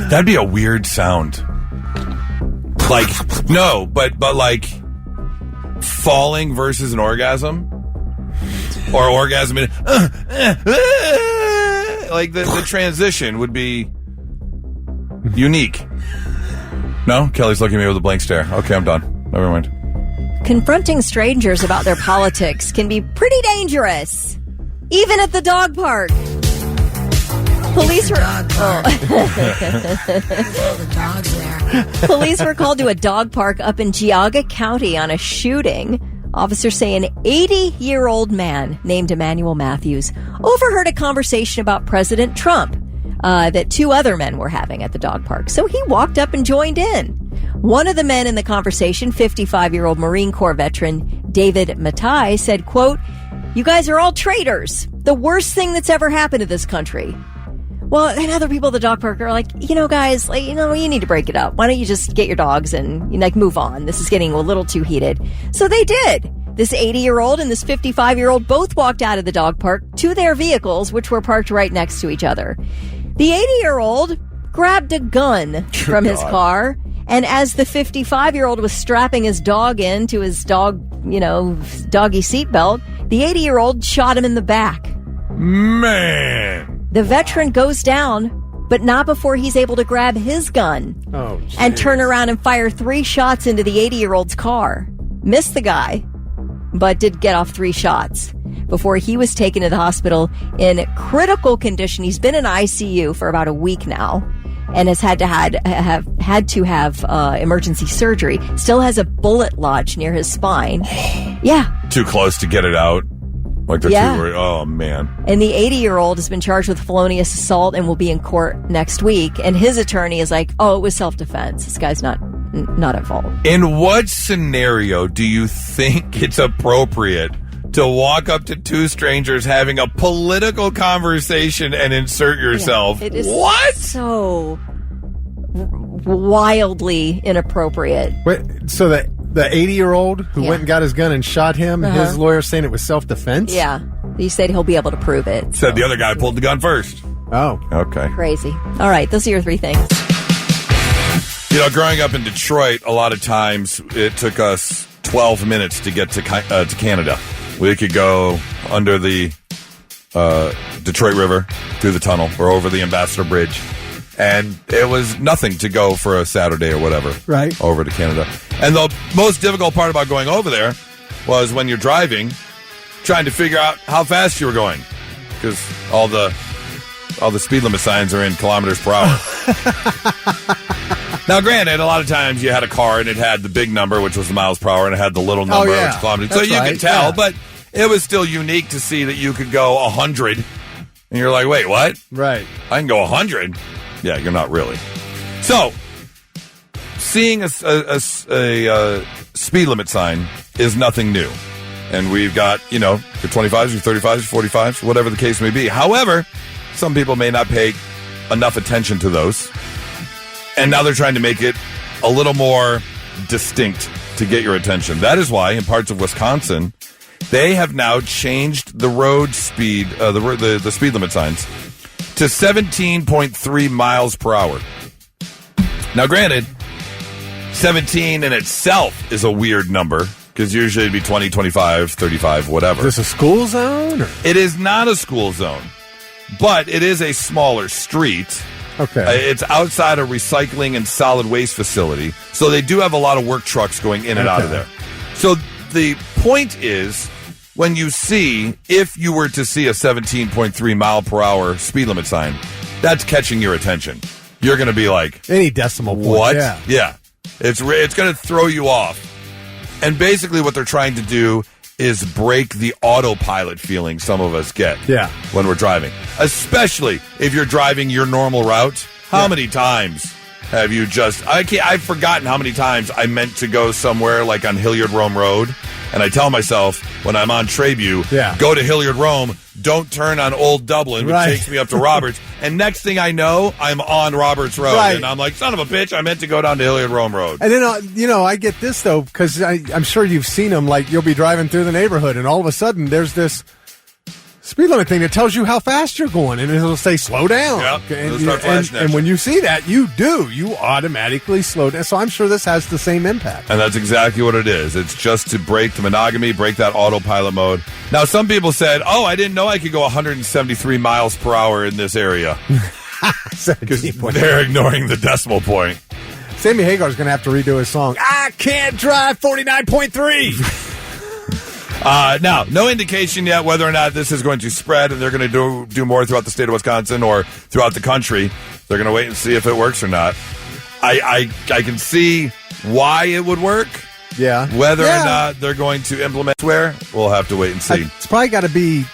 That'd be a weird sound. Like, no, but like falling versus an orgasm? Or orgasm in, like the transition would be unique. No? Kelly's looking at me with a blank stare. Okay, I'm done. Never mind. Confronting strangers about their politics can be pretty dangerous, even at the dog park. Police were called to a dog park up in Geauga County on a shooting. Officers say an 80-year-old man named Emmanuel Matthews overheard a conversation about President Trump that two other men were having at the dog park. So he walked up and joined in. One of the men in the conversation, 55-year-old Marine Corps veteran David Matai, said, quote, "You guys are all traitors. The worst thing that's ever happened to this country." Well, and other people at the dog park are like, guys, you need to break it up. Why don't you just get your dogs and move on? This is getting a little too heated. So they did. This 80-year-old and this 55-year-old both walked out of the dog park to their vehicles, which were parked right next to each other. The 80-year-old grabbed a gun from his car, and as the 55-year-old was strapping his dog into his doggy seatbelt, the 80-year-old shot him in the back. Man! The veteran goes down, but not before he's able to grab his gun and turn around and fire 3 shots into the 80-year-old's car. Missed the guy, but did get off 3 shots before he was taken to the hospital in critical condition. He's been in ICU for about a week now and has had to have emergency surgery. Still has a bullet lodged near his spine. Yeah. Too close to get it out. Like they're too worried. Oh, man. And the 80-year-old has been charged with felonious assault and will be in court next week. And his attorney is like, it was self-defense. This guy's not at fault. In what scenario do you think it's appropriate to walk up to 2 strangers having a political conversation and insert yourself? Yeah, it is what? So wildly inappropriate. Wait, so the 80-year-old who went and got his gun and shot him, his lawyer saying it was self-defense? Yeah. He said he'll be able to prove it. Said the other guy pulled the gun first. Oh. Okay. Crazy. All right, those are your 3 things. Growing up in Detroit, a lot of times it took us 12 minutes to get to Canada. We could go under the Detroit River, through the tunnel, or over the Ambassador Bridge. And it was nothing to go for a Saturday or whatever. Right. Over to Canada. And the most difficult part about going over there was when you're driving, trying to figure out how fast you were going. Because all the speed limit signs are in kilometers per hour. Now, granted, a lot of times you had a car and it had the big number, which was the miles per hour, and it had the little number, which was kilometers. So you could tell, but it was still unique to see that you could go 100. And you're like, wait, what? Right. I can go 100? Yeah, you're not really. So, seeing a speed limit sign is nothing new. And we've got, your 25s, your 35s, your 45s, whatever the case may be. However, some people may not pay enough attention to those. And now they're trying to make it a little more distinct to get your attention. That is why, in parts of Wisconsin, they have now changed the road speed, the speed limit signs, to 17.3 miles per hour. Now, granted, 17 in itself is a weird number, because usually it'd be 20, 25, 35, whatever. Is this a school zone? Or? It is not a school zone, but it is a smaller street. Okay. It's outside a recycling and solid waste facility, so they do have a lot of work trucks going in and out of there. So the point is, when you if you were to see a 17.3 mile per hour speed limit sign, that's catching your attention. You're going to be like, any decimal point. What? Yeah. It's going to throw you off. And basically what they're trying to do is break the autopilot feeling some of us get when we're driving. Especially if you're driving your normal route. How many times have you I've forgotten how many times I meant to go somewhere like on Hilliard Rome Road. And I tell myself when I'm on Trayview, go to Hilliard Rome, don't turn on Old Dublin, which takes me up to Roberts. And next thing I know, I'm on Roberts Road. Right. And I'm like, son of a bitch, I meant to go down to Hilliard Rome Road. And then, I get this, though, because I'm sure you've seen them. Like, you'll be driving through the neighborhood, and all of a sudden, there's this speed limit thing that tells you how fast you're going, and it'll say slow down. Yep. And, and when you see that, you automatically slow down. So I'm sure this has the same impact. And that's exactly what it is. It's just to break the monogamy, break that autopilot mode. Now, some people said, I didn't know I could go 173 miles per hour in this area. Because they're ignoring the decimal point. Sammy Hagar's going to have to redo his song. I can't drive 49.3. Now, no indication yet whether or not this is going to spread and they're going to do more throughout the state of Wisconsin or throughout the country. They're going to wait and see if it works or not. I can see why it would work. Yeah. Whether or not they're going to implement swear, we'll have to wait and see. It's probably got to be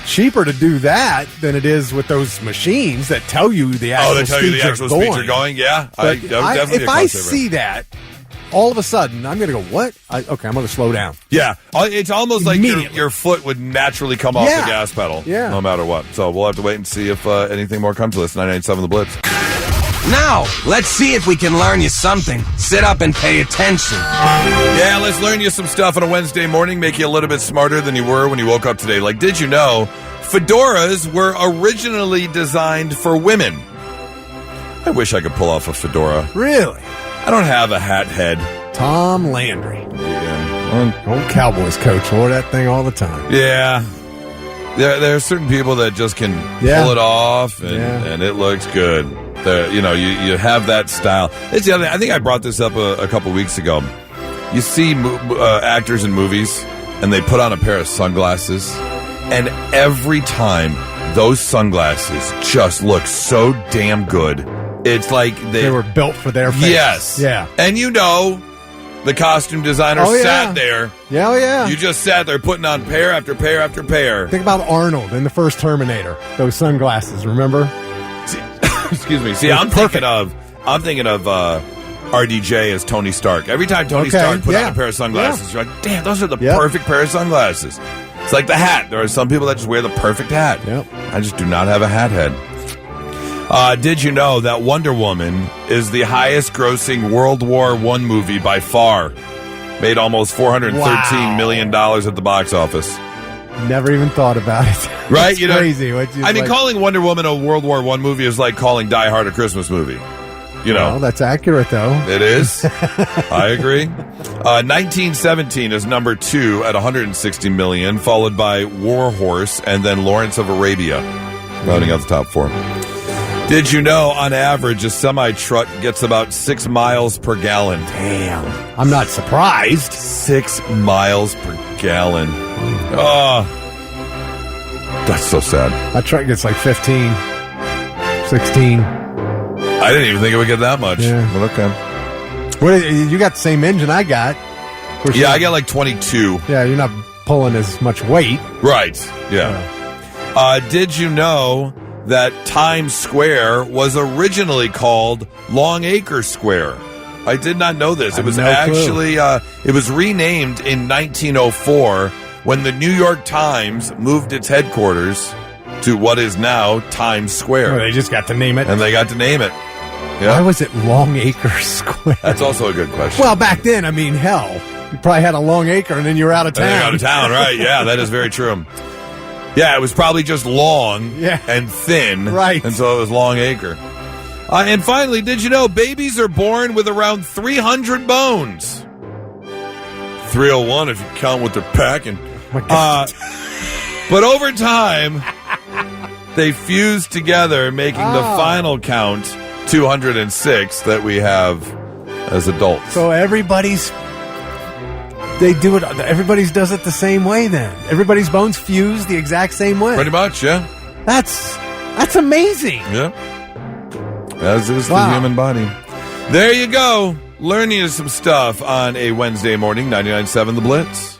cheaper to do that than it is with those machines that tell you the actual speed you're going. Yeah. If I see that, all of a sudden, I'm going to go, what? I'm going to slow down. Yeah. It's almost like your foot would naturally come off the gas pedal. Yeah. No matter what. So we'll have to wait and see if anything more comes to this. 99.7 The Blitz. Now, let's see if we can learn you something. Sit up and pay attention. Yeah, let's learn you some stuff on a Wednesday morning, make you a little bit smarter than you were when you woke up today. Like, did you know fedoras were originally designed for women? I wish I could pull off a fedora. Really? I don't have a hat head. Tom Landry. Yeah. Old Cowboys coach wore that thing all the time. Yeah. There are certain people that just can pull it off, and it looks good. You have that style. It's the other thing. I think I brought this up a couple weeks ago. You see actors in movies, and they put on a pair of sunglasses, and every time those sunglasses just look so damn good. It's like they were built for their face. Yes. Yeah. And the costume designer sat there. Yeah, oh yeah. You just sat there putting on pair after pair after pair. Think about Arnold in the first Terminator. Those sunglasses, remember? Excuse me. See, I'm thinking of RDJ as Tony Stark. Every time Tony Stark put on a pair of sunglasses, you're like, damn, those are the perfect pair of sunglasses. It's like the hat. There are some people that just wear the perfect hat. Yep. I just do not have a hat head. Did you know that Wonder Woman is the highest grossing World War I movie by far? Made almost $413 million at the box office. Never even thought about it. Right? It's crazy. Calling Wonder Woman a World War I movie is like calling Die Hard a Christmas movie. Well, that's accurate, though. It is. I agree. 1917 is number 2 at $160 million, followed by War Horse and then Lawrence of Arabia, rounding out the top 4. Did you know, on average, a semi-truck gets about 6 miles per gallon? Damn. I'm not surprised. 6 miles per gallon. Oh, that's so sad. That truck gets like 15, 16. I didn't even think it would get that much. Yeah. But okay. Well, you got the same engine I got. Yeah, I got like 22. Yeah, you're not pulling as much weight. Right. Yeah. Did you know that Times Square was originally called Long Acre Square? I did not know this. It was actually it was renamed in 1904 when the New York Times moved its headquarters to what is now Times Square. Oh, they just got to name it. And they got to name it. Yep. Why was it Long Acre Square? That's also a good question. Well, back then, hell, you probably had a long acre and then you were out of town. And then out of town, right? Yeah, that is very true. Yeah, it was probably just long and thin. Right. And so it was Long Acre. And finally, did you know babies are born with around 300 bones? 301 if you count what they're packing. But over time, they fuse together, making the final count 206 that we have as adults. So everybody's does it the same way then. Everybody's bones fuse the exact same way. Pretty much, yeah. That's amazing. Yeah. As is the human body. There you go. Learning some stuff on a Wednesday morning, 99.7 The Blitz.